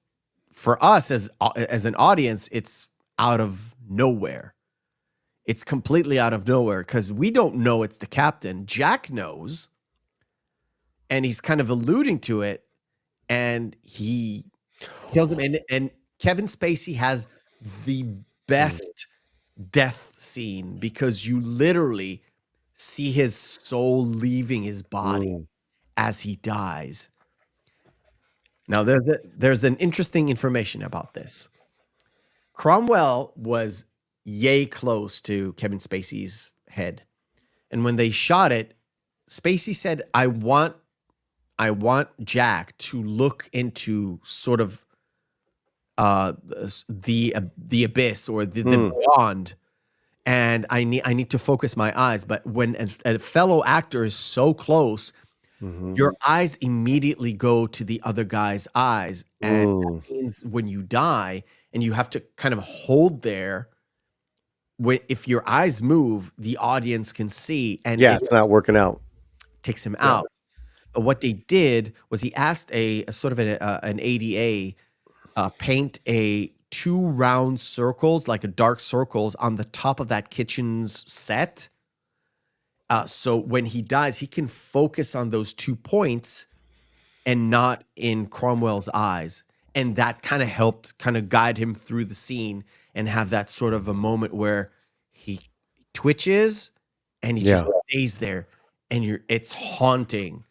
for us as an audience, it's out of nowhere. It's completely out of nowhere because we don't know it's the captain. Jack knows, and he's kind of alluding to it, and he kills him. And Kevin Spacey has the Mm, best death scene because you literally see his soul leaving his body mm, as he dies. Now there's an interesting information about this. Cromwell was yay close to Kevin Spacey's head. And when they shot it, Spacey said, I want Jack to look into sort of the abyss or the mm. beyond, and I need to focus my eyes. But when a fellow actor is so close, Mhm. your eyes immediately go to the other guy's eyes, and Mm. that means when you die and you have to kind of hold there, if your eyes move, the audience can see, and Yeah, it it's not working out. takes him Yeah. out. But what they did was he asked a sort of an ADA paint a two round circles, like a dark circles, on the top of that kitchen's set. So when he dies, he can focus on those 2 points and not in Cromwell's eyes. And that kind of helped kind of guide him through the scene and have that sort of a moment where he twitches and he just Yeah. stays there, and it's haunting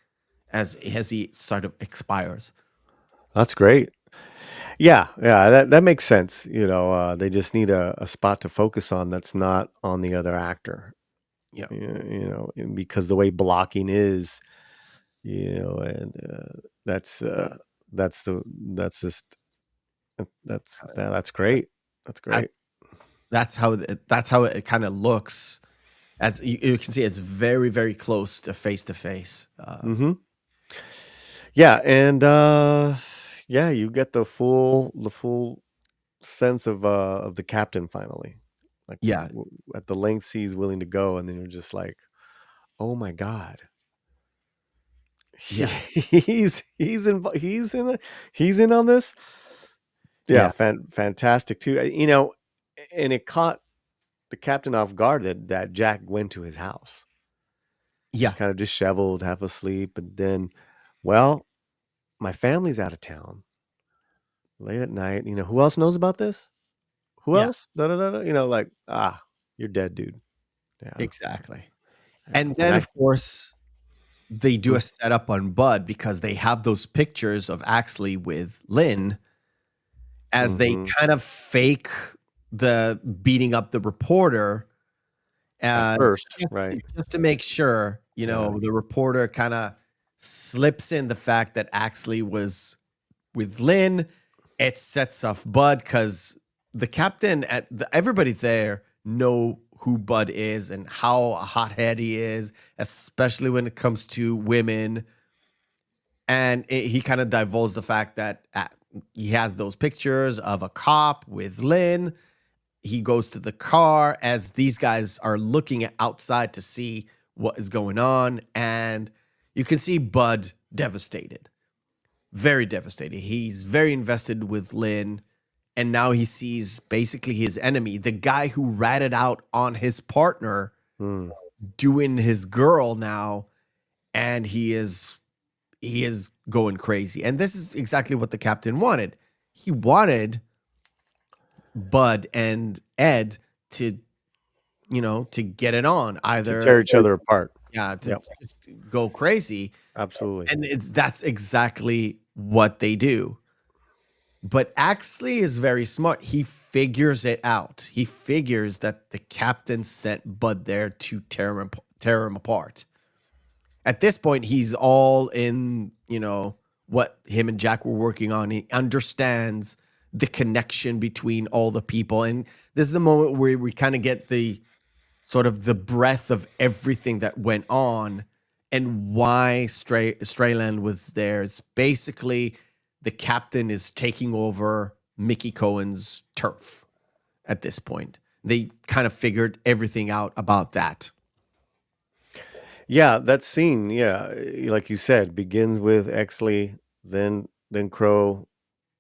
as he sort of expires. That's great. Yeah, yeah, that makes sense. They just need a spot to focus on that's not on the other actor. Yeah. And because the way blocking is, and that's the that's just that's great. That's great. That's that's how it kind of looks. As you can see, it's very, very close to face. Hmm. Yeah, and yeah, you get the full sense of the captain finally, like Yeah, at the lengths he's willing to go, and then you're just like, oh my god, yeah, he's in on this. Yeah, yeah, fantastic too. And it caught the captain off guard that Jack went to his house. He's yeah, kind of disheveled, half asleep, and then, well, my family's out of town late at night. Who else knows about this? Who yeah, else? Da, da, da, da. Like, you're dead, dude. Yeah. Exactly. And And then, I of course, they do a setup on Bud because they have those pictures of Axley with Lynn as they Mhm. kind of fake the beating up the reporter. At And first, right. just to make sure, Yeah. the reporter kind of slips in the fact that Axley was with Lynn. It sets off Bud because the captain everybody there know who Bud is and how hothead he is, especially when it comes to women. And he kind of divulged the fact that he has those pictures of a cop with Lynn. He goes to the car as these guys are looking outside to see what is going on. And you can see Bud devastated, very devastated. He's very invested with Lynn. And now he sees basically his enemy, the guy who ratted out on his partner, Mm. doing his girl now. And he is going crazy. And this is exactly what the captain wanted. He wanted Bud and Ed to, to get it on To either. tear each other apart. Yeah, to Yep. just go crazy. Absolutely. And that's exactly what they do. But Axley is very smart. He figures it out. He figures that the captain sent Bud there to tear him apart. At this point, he's all in, what him and Jack were working on. He understands the connection between all the people. And this is the moment where we kind of get the sort of the breadth of everything that went on and why Strayland was there. It's basically the captain is taking over Mickey Cohen's turf at this point. They kind of figured everything out about that. Yeah, that scene, like you said, begins with Exley, then Crowe,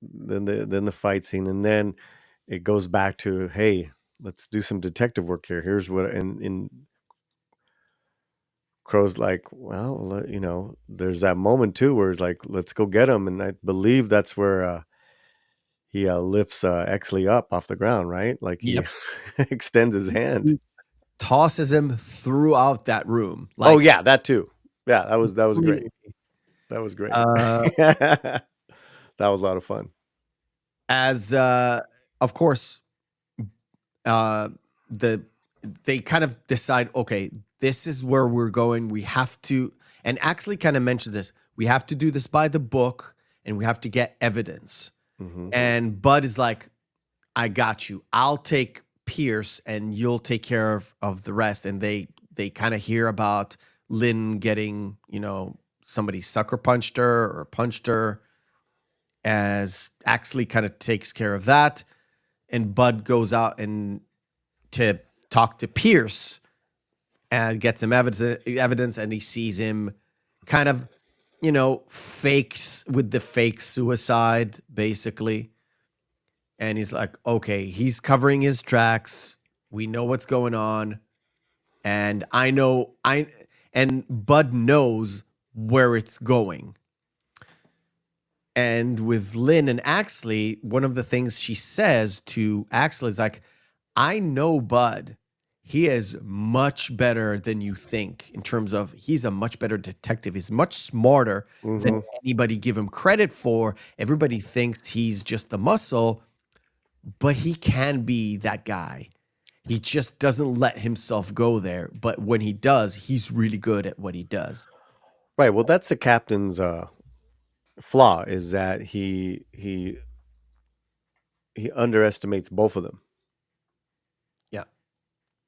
then the fight scene, and then it goes back to, hey, let's do some detective work here. Here's what, and Crowe's like, well, there's that moment too where it's like, let's go get him, and I believe that's where he lifts Exley up off the ground, right? Like he Yep. extends his hand. Tosses him throughout that room. Oh Like, yeah, that too. Yeah, that was great. That was great. That was a lot of fun. as of course, they kind of decide, okay, this is where we're going. We have to, and actually kind of mentions this. We have to do this by the book, and we have to get evidence. Mhm. And Bud is like, I got you. I'll take Pearce, and you'll take care of the rest. And they kind of hear about Lynn getting, somebody sucker punched her or punched her, as Axley kind of takes care of that. And Bud goes out and to talk to Pearce and gets him evidence, and he sees him kind of, fakes with the fake suicide, basically. And he's like, okay, he's covering his tracks. We know what's going on. And and Bud knows where it's going. And with Lynn and Axley, one of the things she says to Axley is like, I know Bud. He is much better than you think in terms of he's a much better detective. He's much smarter than anybody give him credit for. Everybody thinks he's just the muscle, but he can be that guy. He just doesn't let himself go there. But when he does, he's really good at what he does. Right. Well, that's the captain's flaw, is that he underestimates both of them. Yeah.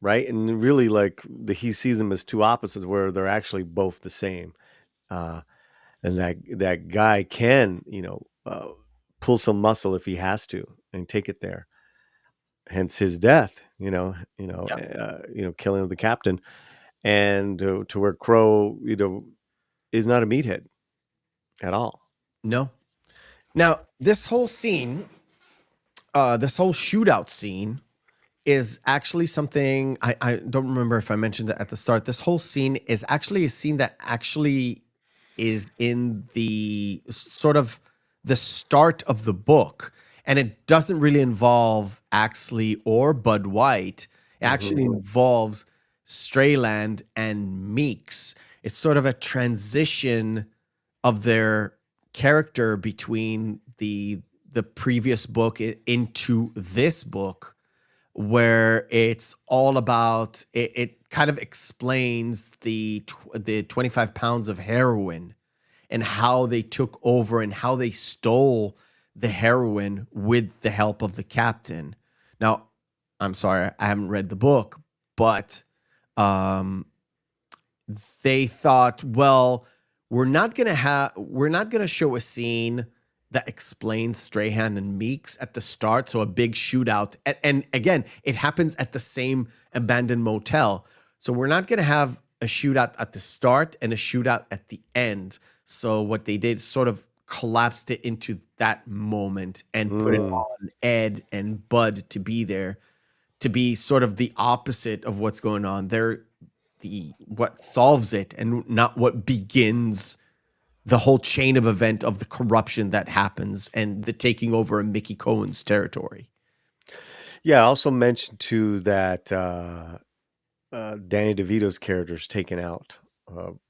Right. And really, like, he sees them as two opposites where they're actually both the same. And that guy can, pull some muscle if he has to and take it there. Hence his death, killing of the captain, and to where Crowe, is not a meathead at all. No. Now, this whole scene, this whole shootout scene is actually something I don't remember if I mentioned it at the start. This whole scene is actually a scene that actually is in the sort of the start of the book. And it doesn't really involve Axley or Bud White. It actually involves Strayland and Meeks. It's sort of a transition of their character between the previous book into this book, where it's all about it kind of explains the 25 pounds of heroin and how they took over and how they stole the heroin with the help of the captain. Now, I'm sorry, I haven't read the book, but they thought, well, we're not gonna show a scene that explains Strahan and Meeks at the start, so a big shootout, and again, it happens at the same abandoned motel. So we're not gonna have a shootout at the start and a shootout at the end. So what they did sort of collapsed it into that moment and put it on Ed and Bud to be there, to be sort of the opposite of what's going on. They're what solves it and not what begins the whole chain of event of the corruption that happens and the taking over of Mickey Cohen's territory. Yeah, I also mentioned too that Danny DeVito's character is taken out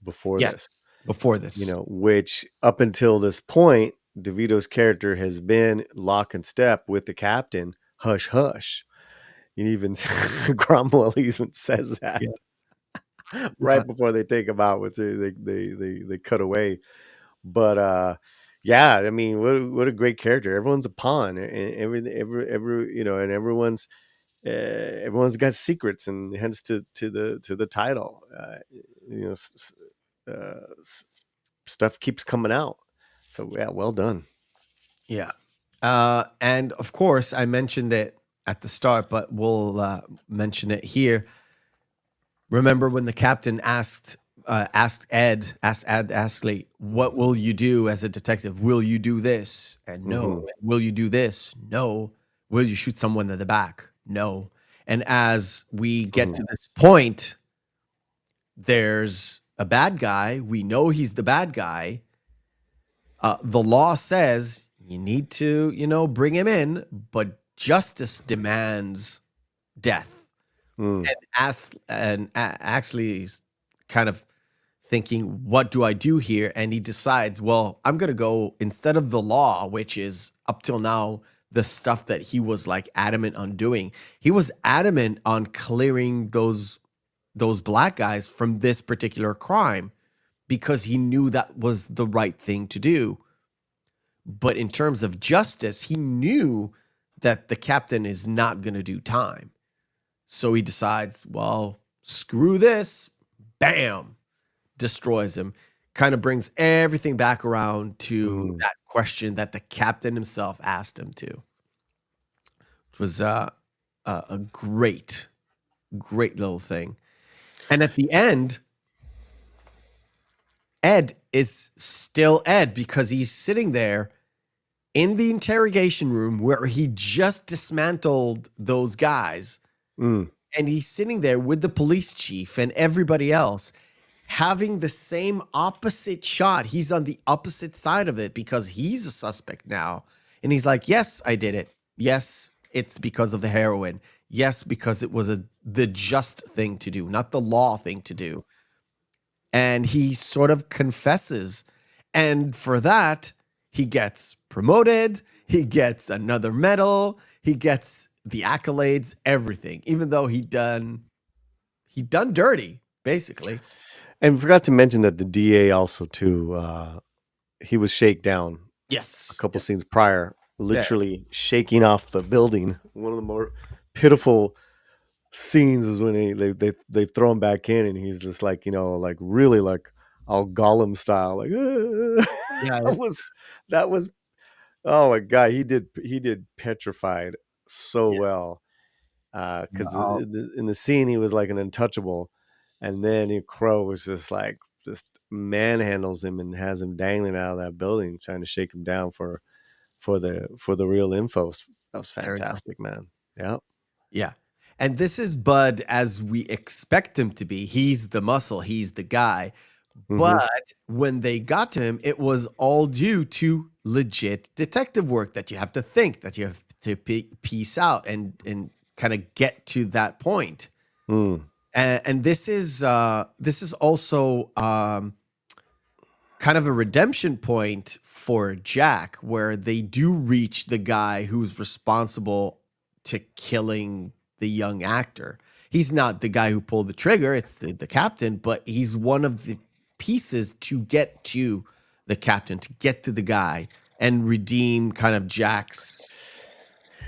before this. Before this. You know, which up until this point, DeVito's character has been lock and step with the captain. Hush, hush. And even Cromwell even says that right before they take him out, which they cut away. But yeah, I mean, what a great character. Everyone's a pawn, and every you know, and everyone's got secrets, and hence to the title. You know, stuff keeps coming out. So yeah, well done. Yeah. And of course, I mentioned it at the start, but we'll mention it here. Remember when the captain asked Ed Astley, what will you do as a detective? Will you do this? And no. Will you do this? No. Will you shoot someone in the back? No. And as we get to this point, there's a bad guy. We know he's the bad guy. The law says you need to, bring him in, but justice demands death. And actually kind of thinking, what do I do here? And he decides, well, I'm going to go instead of the law, which is up till now the stuff that he was like adamant on doing. He was adamant on clearing those black guys from this particular crime because he knew that was the right thing to do. But in terms of justice, he knew that the captain is not going to do time. So he decides, well, screw this. Bam. Destroys him. Kind of brings everything back around to that question that the captain himself asked him to. Which was a great little thing. And at the end, Ed is still Ed because he's sitting there in the interrogation room where he just dismantled those guys. And he's sitting there with the police chief and everybody else having the same opposite shot. He's on the opposite side of it because he's a suspect now. And he's like, yes, I did it. Yes, it's because of the heroin. Yes, because it was the just thing to do, not the law thing to do. And he sort of confesses. And for that, he gets promoted. He gets another medal. He gets the accolades, everything, even though he done dirty, basically. And forgot to mention that the DA also too, he was shaken down. Yes. A couple scenes prior, literally shaking off the building. One of the more pitiful scenes is when they throw him back in and he's just like, like really like all Gollum style, like that was oh my god, he did petrified so well. Because in the scene he was like an untouchable, and then Crowe was just manhandles him and has him dangling out of that building, trying to shake him down for the real info. That was fantastic, man. Yeah. And this is Bud as we expect him to be. He's the muscle. He's the guy. But when they got to him, it was all due to legit detective work that you have to think, that you have to piece out and kind of get to that point. And this is also kind of a redemption point for Jack, where they do reach the guy who's responsible to killing the young actor. He's not the guy who pulled the trigger, it's the captain, but he's one of the pieces to get to the captain, to get to the guy and redeem kind of Jack's.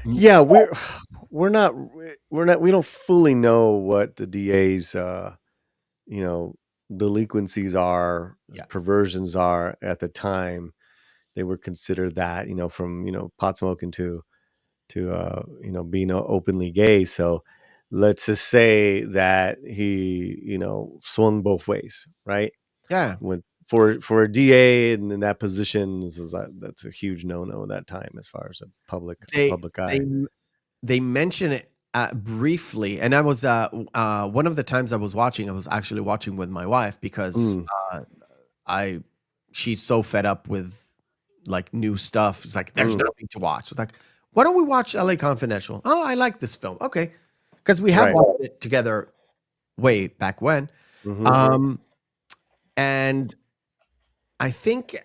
Yeah, we don't fully know what the DA's delinquencies are, perversions are at the time. They were considered that, from pot smoking to being openly gay. So let's just say that he swung both ways, right? Yeah. When for a DA and in that position, that's a huge no at that time as far as a public eye. They mention it briefly, and I was one of the times I was watching, I was actually watching with my wife because she's so fed up with like new stuff. It's like there's nothing to watch. It's like, why don't we watch L.A. Confidential? Oh, I like this film. Okay, because we have watched it together way back when. And I think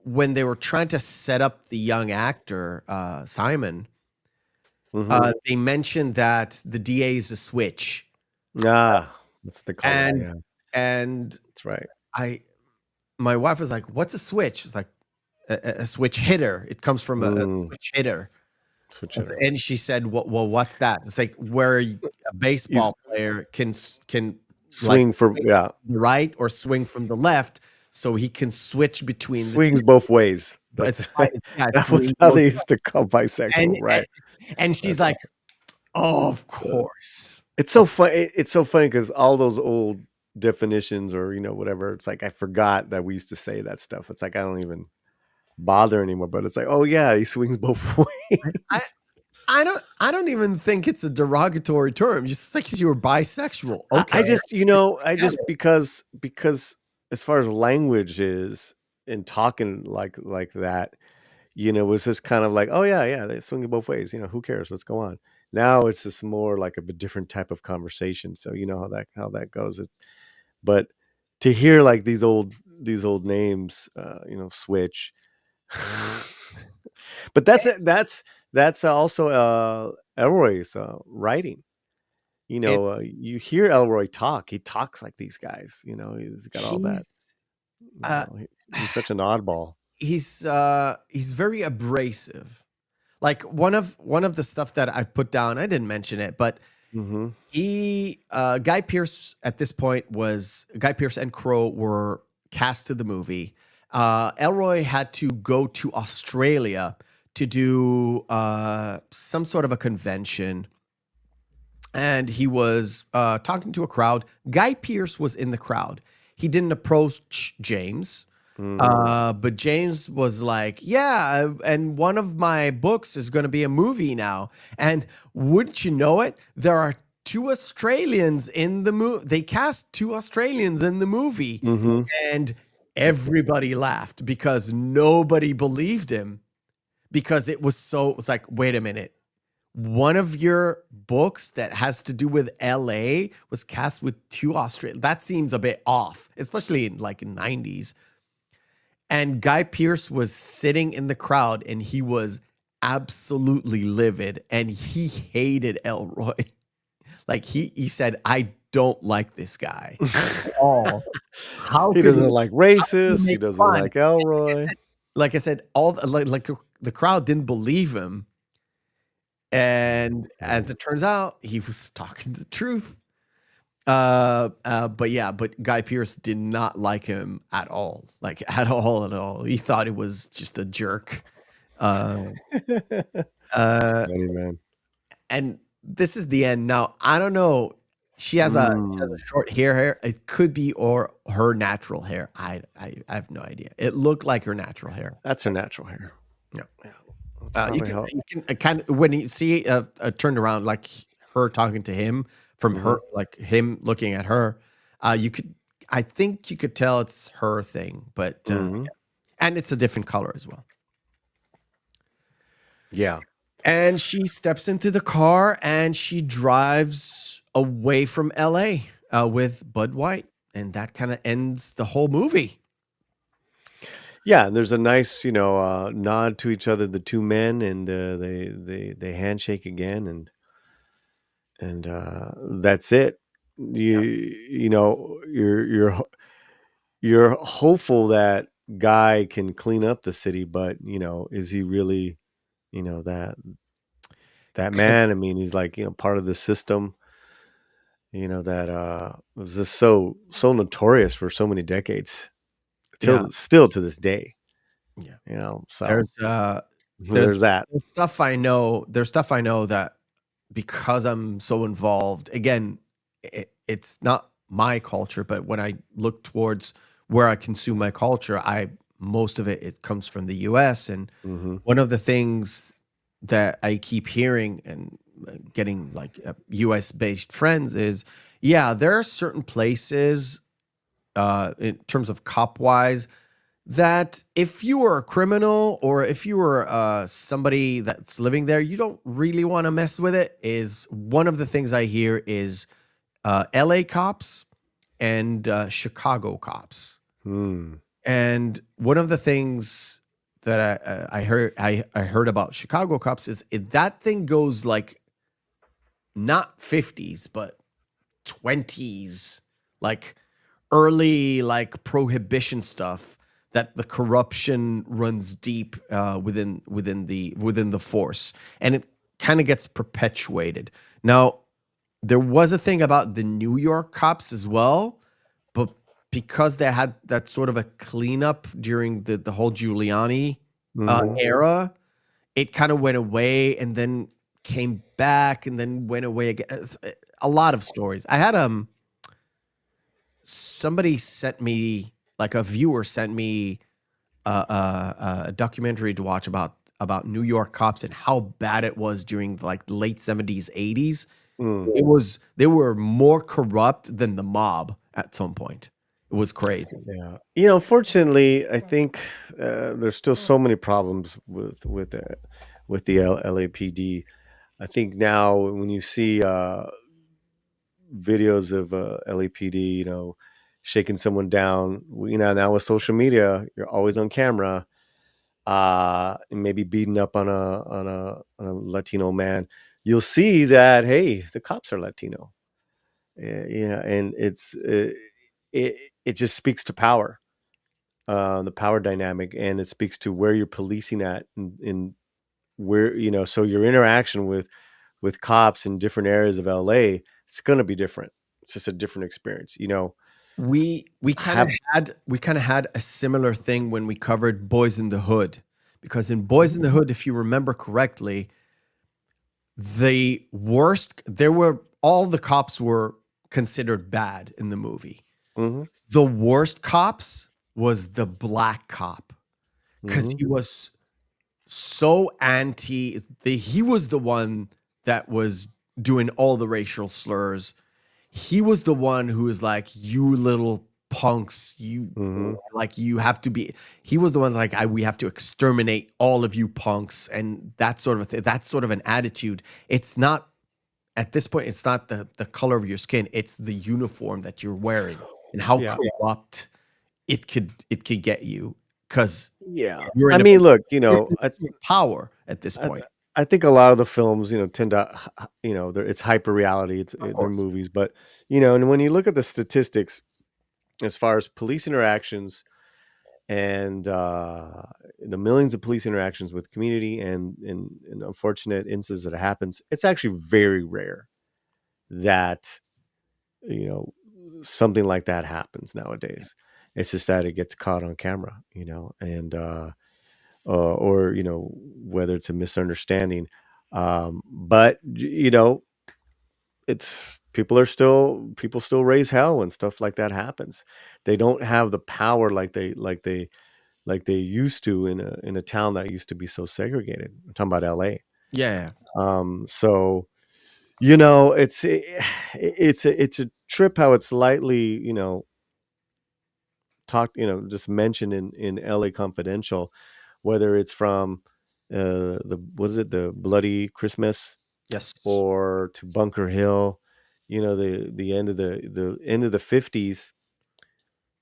when they were trying to set up the young actor Simon, they mentioned that the DA is a switch. That's what they call it. Yeah. And that's right. My wife was like, "What's a switch?" It's like a switch hitter. It comes from a switch hitter. And she said, "Well, what's that?" It's like where a baseball player can swing from the right or swing from the left, so he can switch between swings both ways. That was how they used to call bisexual, right? And she's like, "Oh, of course." It's so funny. It's so funny because all those old definitions or whatever, it's like I forgot that we used to say that stuff. It's like I don't even bother anymore. But it's like, oh yeah, he swings both ways. I don't even think it's a derogatory term. Just like you were bisexual. Okay. I just because as far as language is and talking like that, it was just kind of like, oh yeah, they swing it both ways. Who cares? Let's go on. Now it's just more like a different type of conversation. So you know how that goes. But to hear like these old names, switch. But that's also Elroy's writing. You hear Elroy talk. He talks like these guys. He's got all that. He's such an oddball. He's very abrasive. Like one of the stuff that I've put down, I didn't mention it, but Guy Pearce at this point Guy Pearce and Crowe were cast to the movie. Elroy had to go to Australia to do some sort of a convention, and he was talking to a crowd. Guy Pearce was in the crowd. He didn't approach James. But James was like, yeah, and one of my books is going to be a movie now. And wouldn't you know it, there are 2 Australians in the movie. They cast 2 Australians in the movie. And everybody laughed because nobody believed him, because it was like, wait a minute. One of your books that has to do with LA was cast with 2 Australians. That seems a bit off, especially in like in 90s. And Guy Pearce was sitting in the crowd and he was absolutely livid and he hated Elroy. Like he said, I don't like this guy at all. He doesn't like racists. He doesn't like Elroy. Like I said, all the crowd didn't believe him. And as it turns out, he was talking the truth. But Guy Pearce did not like him at all. Like at all. He thought it was just a jerk. Funny, man. And this is the end. Now, I don't know. She has a short hair. It could be or her natural hair. I have no idea. It looked like her natural hair. That's her natural hair. Yeah. You can kind of, when you see turned around, like her talking to him from her, like him looking at her, I think you could tell it's her thing, but yeah. And it's a different color as well. Yeah. And she steps into the car and she drives away from LA. with Bud White, and that kind of ends the whole movie. Yeah, and there's a nice, nod to each other, the two men, and they handshake again, and that's it. You're hopeful that guy can clean up the city, but is he really, that man? I mean, he's like part of the system, that was just so notorious for so many decades, Yeah, till still to this day. yeah. So There's uh, there's there's that. there's stuff I know. There's stuff I know that because I'm so involved. Again, it's not my culture, but when I look towards where I consume my culture, I most of it comes from the U.S. And Hmm. one of the things that I keep hearing and getting like U.S. based friends is, yeah, there are certain places in terms of cop wise that if you were a criminal or if you were somebody that's living there, you don't really want to mess with it. Is one of the things I hear is L.A. cops and Chicago cops. Hmm. And one of the things that I heard about Chicago cops is that thing goes like not 50s but 20s, like early like prohibition stuff, that the corruption runs deep within the force, and it kind of gets perpetuated. Now, there was a thing about the New York cops as well, but because they had that sort of a cleanup during the whole Giuliani Hmm. era, it kind of went away and then came back and then went away again. A lot of stories. I had somebody sent me, like a viewer sent me a documentary to watch about New York cops and how bad it was during like the late 70s, 80s. Mm. They were more corrupt than the mob at some point. It was crazy. Yeah. Fortunately, I think there's still so many problems with the LAPD. I think now when you see videos of LAPD, shaking someone down, now with social media, you're always on camera, and maybe beating up on a Latino man. You'll see that, hey, the cops are Latino. Yeah, and it it just speaks to power, the power dynamic, and it speaks to where you're policing at, and where so your interaction with cops in different areas of LA, it's going to be different. It's just a different experience. We kind of Have had a similar thing when we covered Boys in the Hood, because in Boys in the Hood, if you remember correctly, the worst there were all the cops were considered bad in the movie. hmm The worst cops was the black cop, because hmm he was so anti. He was the one that was doing all the racial slurs. He was the one who was like, "You little punks, you hmm like you have to be." He was the one like, "We have to exterminate all of you punks," and that sort of a thing. That's sort of an attitude. It's not at this point. It's not the color of your skin. It's the uniform that you're wearing and how yeah, corrupt it could get you, because yeah. you're I in a mean, look, you're in a position of power at this I, point. I think a lot of the films, tend to, it's hyper reality. Of They're course. movies, but and when you look at the statistics as far as police interactions and the millions of police interactions with community and unfortunate incidents that happens, it's actually very rare that you know something like that happens nowadays. It's just that it gets caught on camera, and or whether it's a misunderstanding, but it's people still raise hell when stuff like that happens. They don't have the power like they used to in a town that used to be so segregated. I'm talking about LA. Yeah. So it's a trip how it's lightly talked, just mentioned in LA Confidential, whether it's from the what is it, the Bloody Christmas, Yes. or to Bunker Hill. the end of the 50s,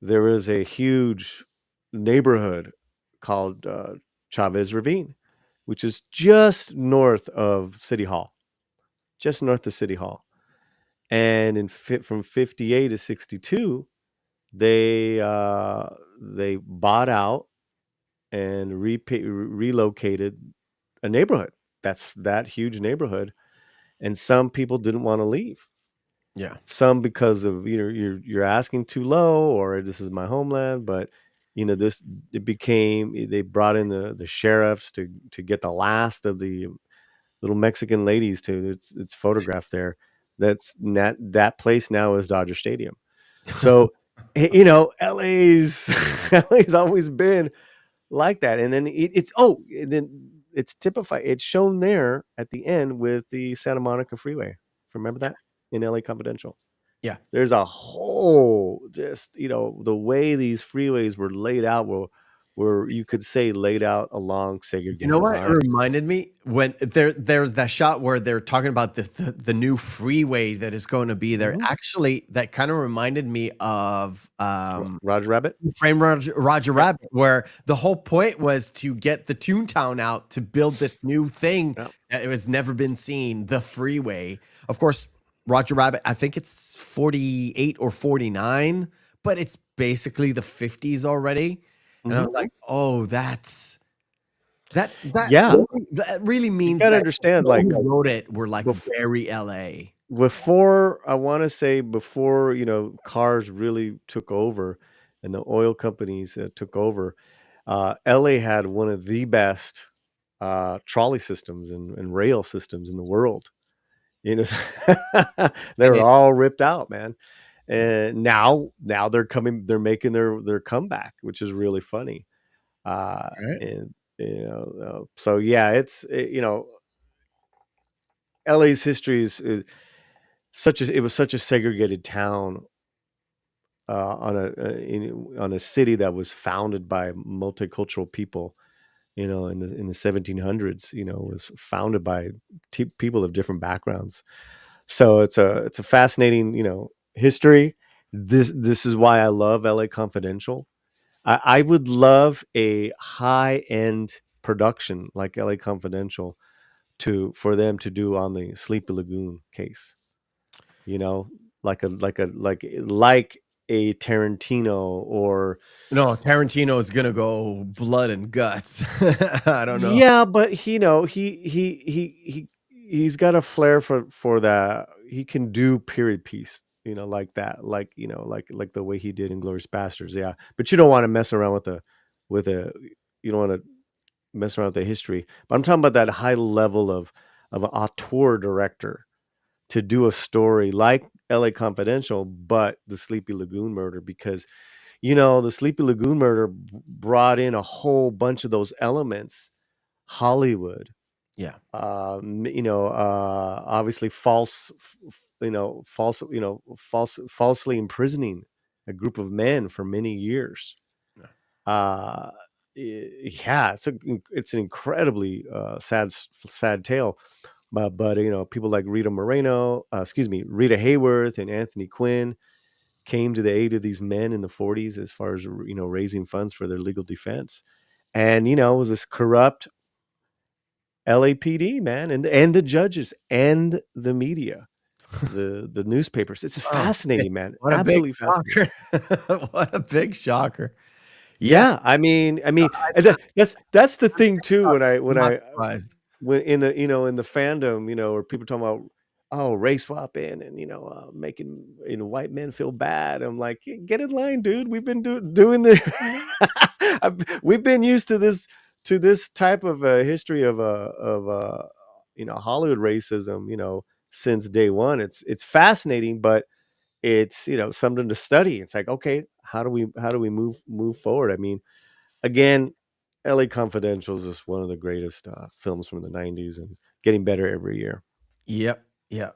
there was a huge neighborhood called Chavez Ravine, which is just north of City Hall, just north of City Hall. And from 58 to 62, they bought out and relocated a neighborhood. That's that huge neighborhood, and some people didn't want to leave. Yeah. Some because of you're asking too low, or this is my homeland. But they brought in the sheriffs to get the last of the little Mexican ladies to it's photographed there. That place now is Dodger Stadium. So LA's LA's always been like that. And then it's typified. It's shown there at the end with the Santa Monica Freeway. Remember that in LA Confidential? Yeah. There's a whole just the way these freeways were laid out were you could say laid out along segregated You know what it lines. reminded me when there's that shot where they're talking about the new freeway that is going to be there. Mhm. Actually, that kind of reminded me of Roger Rabbit. Frame Roger Rabbit, where the whole point was to get the Toontown out to build this new thing Yep. that it was never been seen, the freeway. Of course, Roger Rabbit, I think it's 48 or 49, but it's basically the 50s already. And I was like, oh, that Yeah. that really means gotta that understand, people like, who wrote it were like bef- very LA. before I want to say before cars really took over and the oil companies took over, LA had one of the best trolley systems and rail systems in the world. They And were it, all ripped out, man. And now they're making their comeback, which is really funny. right? And so yeah, LA's history is it was such a segregated town on a city that was founded by multicultural people. In the 1700s, was founded by people of different backgrounds. So it's a fascinating history. This is why I love LA Confidential. I would love a high end production like LA Confidential for them to do on the Sleepy Lagoon case. You know, like a Tarantino or No, Tarantino is gonna go blood and guts. I don't know. yeah, but he's got a flair for that. He can do period piece, like that, like the way he did in Glorious Bastards. Yeah, but you don't want to mess around with a you don't want to mess around with the history. But I'm talking about that high level of an auteur director to do a story like L.A. Confidential, but the Sleepy Lagoon murder, because the Sleepy Lagoon murder brought in a whole bunch of those elements. Hollywood, Yeah. obviously falsely imprisoning a group of men for many years. Uh, yeah, it's an incredibly sad tale. But people like Rita Hayworth and Anthony Quinn came to the aid of these men in the 40s as far as raising funds for their legal defense. And it was this corrupt LAPD, man, and the judges and the media, the newspapers. It's fascinating, man. What a Absolutely big fascinating. shocker. What a big shocker. Yeah, I mean, that's the thing too. I'm not surprised. When in the in the fandom, where people talking about race swapping and making white men feel bad. I'm like, get in line, dude. We've been doing the we've been used to this type of history of Hollywood racism since day one. It's fascinating, but it's something to study. It's like, okay, how do we move forward? I mean, again, LA Confidential is just one of the greatest films from the 90s and getting better every year. Yep. Yeah.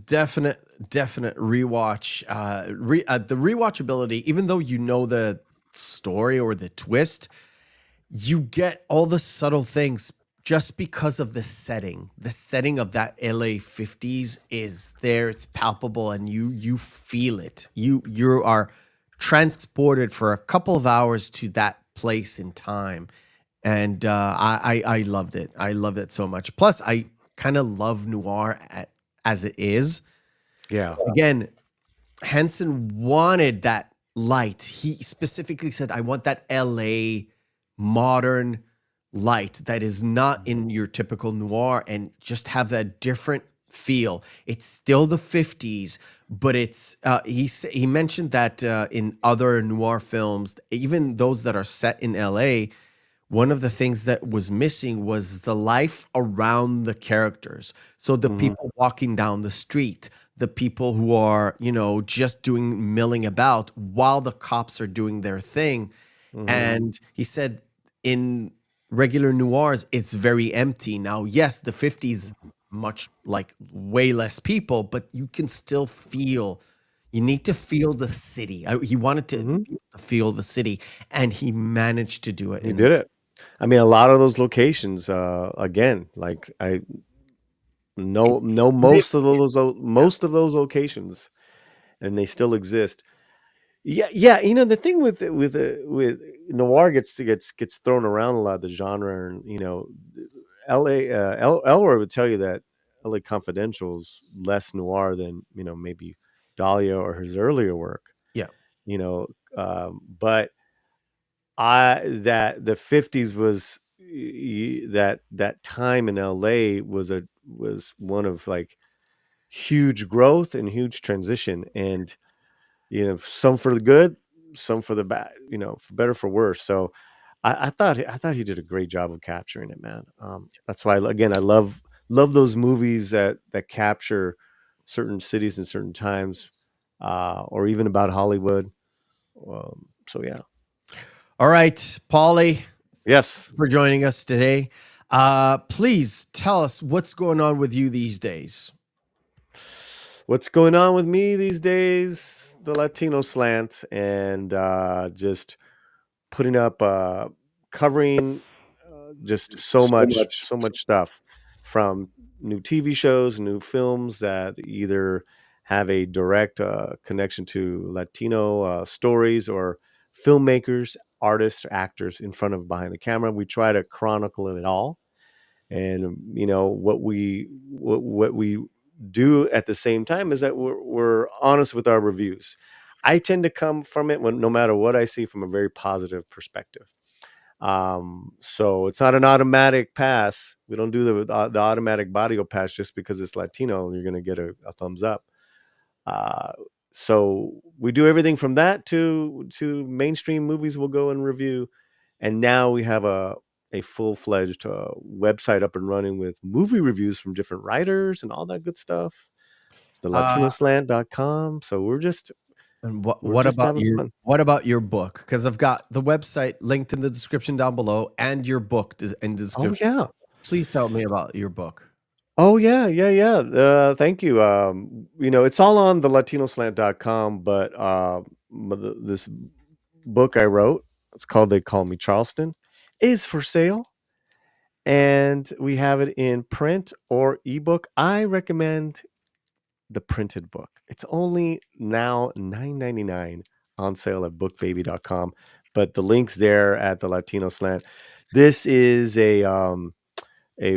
Definite rewatch. The rewatchability, even though you know the story or the twist, you get all the subtle things just because of the setting of that LA 50s is there. It's palpable, and you feel it. You are transported for a couple of hours to that place in time, and I loved it. I loved it so much. Plus, I kind of love noir as it is. Yeah. Again, Hanson wanted that light. He specifically said, I want that LA modern light that is not in your typical noir and just have that different feel. It's still the 50s, but it's he mentioned that in other noir films, even those that are set in LA, one of the things that was missing was the life around the characters. So the Hmm. people walking down the street, the people who are, just doing milling about while the cops are doing their thing. Hmm. And he said in regular noirs, it's very empty. Now, yes, the 50s, much like way less people, but you can still feel, you need to feel the city. He wanted to Hmm. feel the city, and he managed to do it. He And did it. I mean, a lot of those locations, again, like I know live most of those locations, and they still exist. Yeah, yeah. The thing with noir gets thrown around a lot, the genre, and L.A. Elroy would tell you that L.A. Confidential is less noir than maybe Dahlia or his earlier work. yeah. You know, but I that the 50s was that time in LA was one of like huge growth and huge transition, and some for the good, some for the bad, for better for worse. So I thought he did a great job of capturing it, man. That's why again I love those movies that capture certain cities and certain times, or even about Hollywood. So yeah. All right, Paulie, Yes. for joining us today. Please tell us what's going on with you these days. What's going on with me these days? The Latino slant, and just putting up, covering just so much stuff, from new TV shows, new films that either have a direct connection to Latino stories, or filmmakers, artists, actors in front of behind the camera. We try to chronicle it all, and what we do at the same time is that we're honest with our reviews. I tend to come from it, no matter what I see, from a very positive perspective. So it's not an automatic pass. We don't do the automatic body pass just because it's Latino and you're going to get a thumbs up. uh, so we do everything from that to mainstream movies we'll go and review. And now we have a full-fledged website up and running with movie reviews from different writers and all that good stuff. It's the Uh, latinoslant.com. So and we're just having fun. what about your book? Because I've got the website linked in the description down below, and your book in the Oh description. yeah. Please tell me about your book. Oh yeah, yeah, yeah. Thank you. It's all on the latinoslant.com, but this book I wrote, it's called They Call Me Charleston, is for sale, and we have it in print or ebook. I recommend the printed book. It's only now $9.99 on sale at bookbaby.com, but the link's there at the Latino Slant. This is a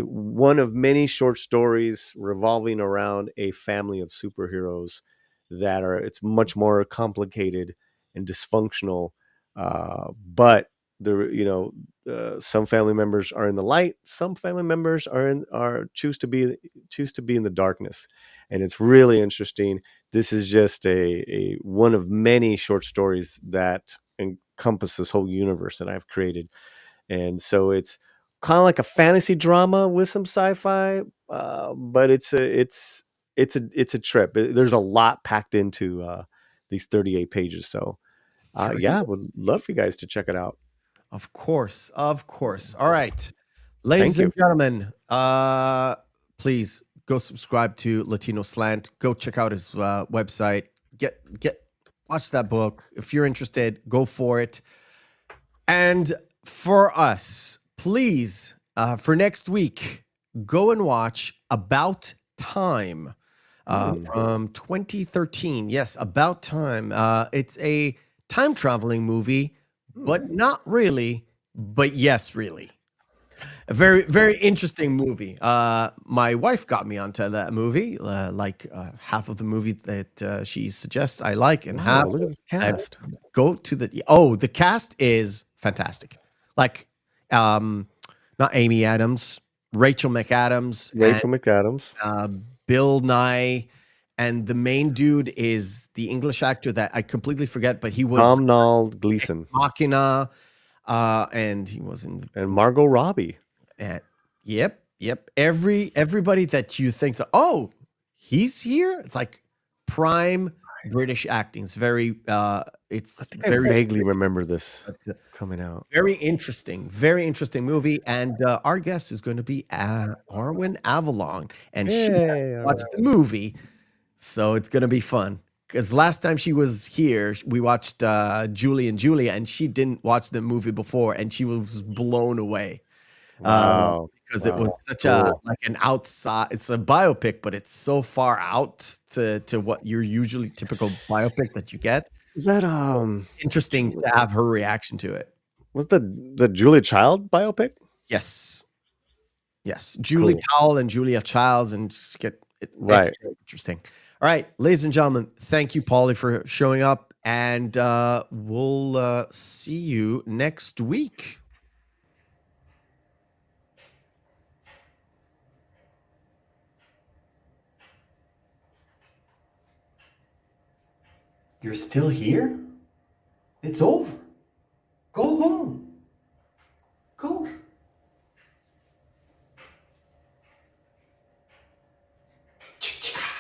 one of many short stories revolving around a family of superheroes it's much more complicated and dysfunctional, but some family members are in the light, some family members choose to be in the darkness, and it's really interesting. This is just a one of many short stories that encompass this whole universe that I've created. And so it's kind of like a fantasy drama with some sci-fi, but it's a trip. There's a lot packed into these 38 pages. So Very yeah, would love for you guys to check it out. Of course, of course. All right, ladies Thank you. and gentlemen, please go subscribe to Latino Slant. Go check out his website. Get watch that book if you're interested. Go for it. And for us, please for next week, go and watch About Time from 2013. Yes, About Time. It's a time traveling movie, but not really. But yes, really. A very, very interesting movie. My wife got me onto that movie. Half of the movie that she suggests I like, and Wow, half look at this I cast. go to the cast is fantastic. Like, not Amy Adams, Rachel McAdams, Rachel McAdams. and Bill Nye, and the main dude is the English actor that I completely forget, but he was Tom Nall Gleason. Machina, and he was in And Margot Robbie. Yep. Everybody that you think that, oh, he's here. It's like prime British acting. It's very it's I think I very vaguely remember this uh, coming out. very interesting movie. And our guest is going to be Arwen Avalon, and she Hey, watched the movie, so it's going to be fun. Because last time she was here, we watched Julie and Julia, and she didn't watch the movie before, and she was blown away. Wow. Because it was such Cool. an outside. It's a biopic, but it's so far out to what your usually typical biopic that you get. Is that Interesting to have her reaction to it. was the Julia Child biopic? Yes, Julie Cool. Powell and Julia Childs, and just it's Right. very interesting. All right, ladies and gentlemen, thank you, Paulie, for showing up, and we'll see you next week. You're still here? It's over. Go home.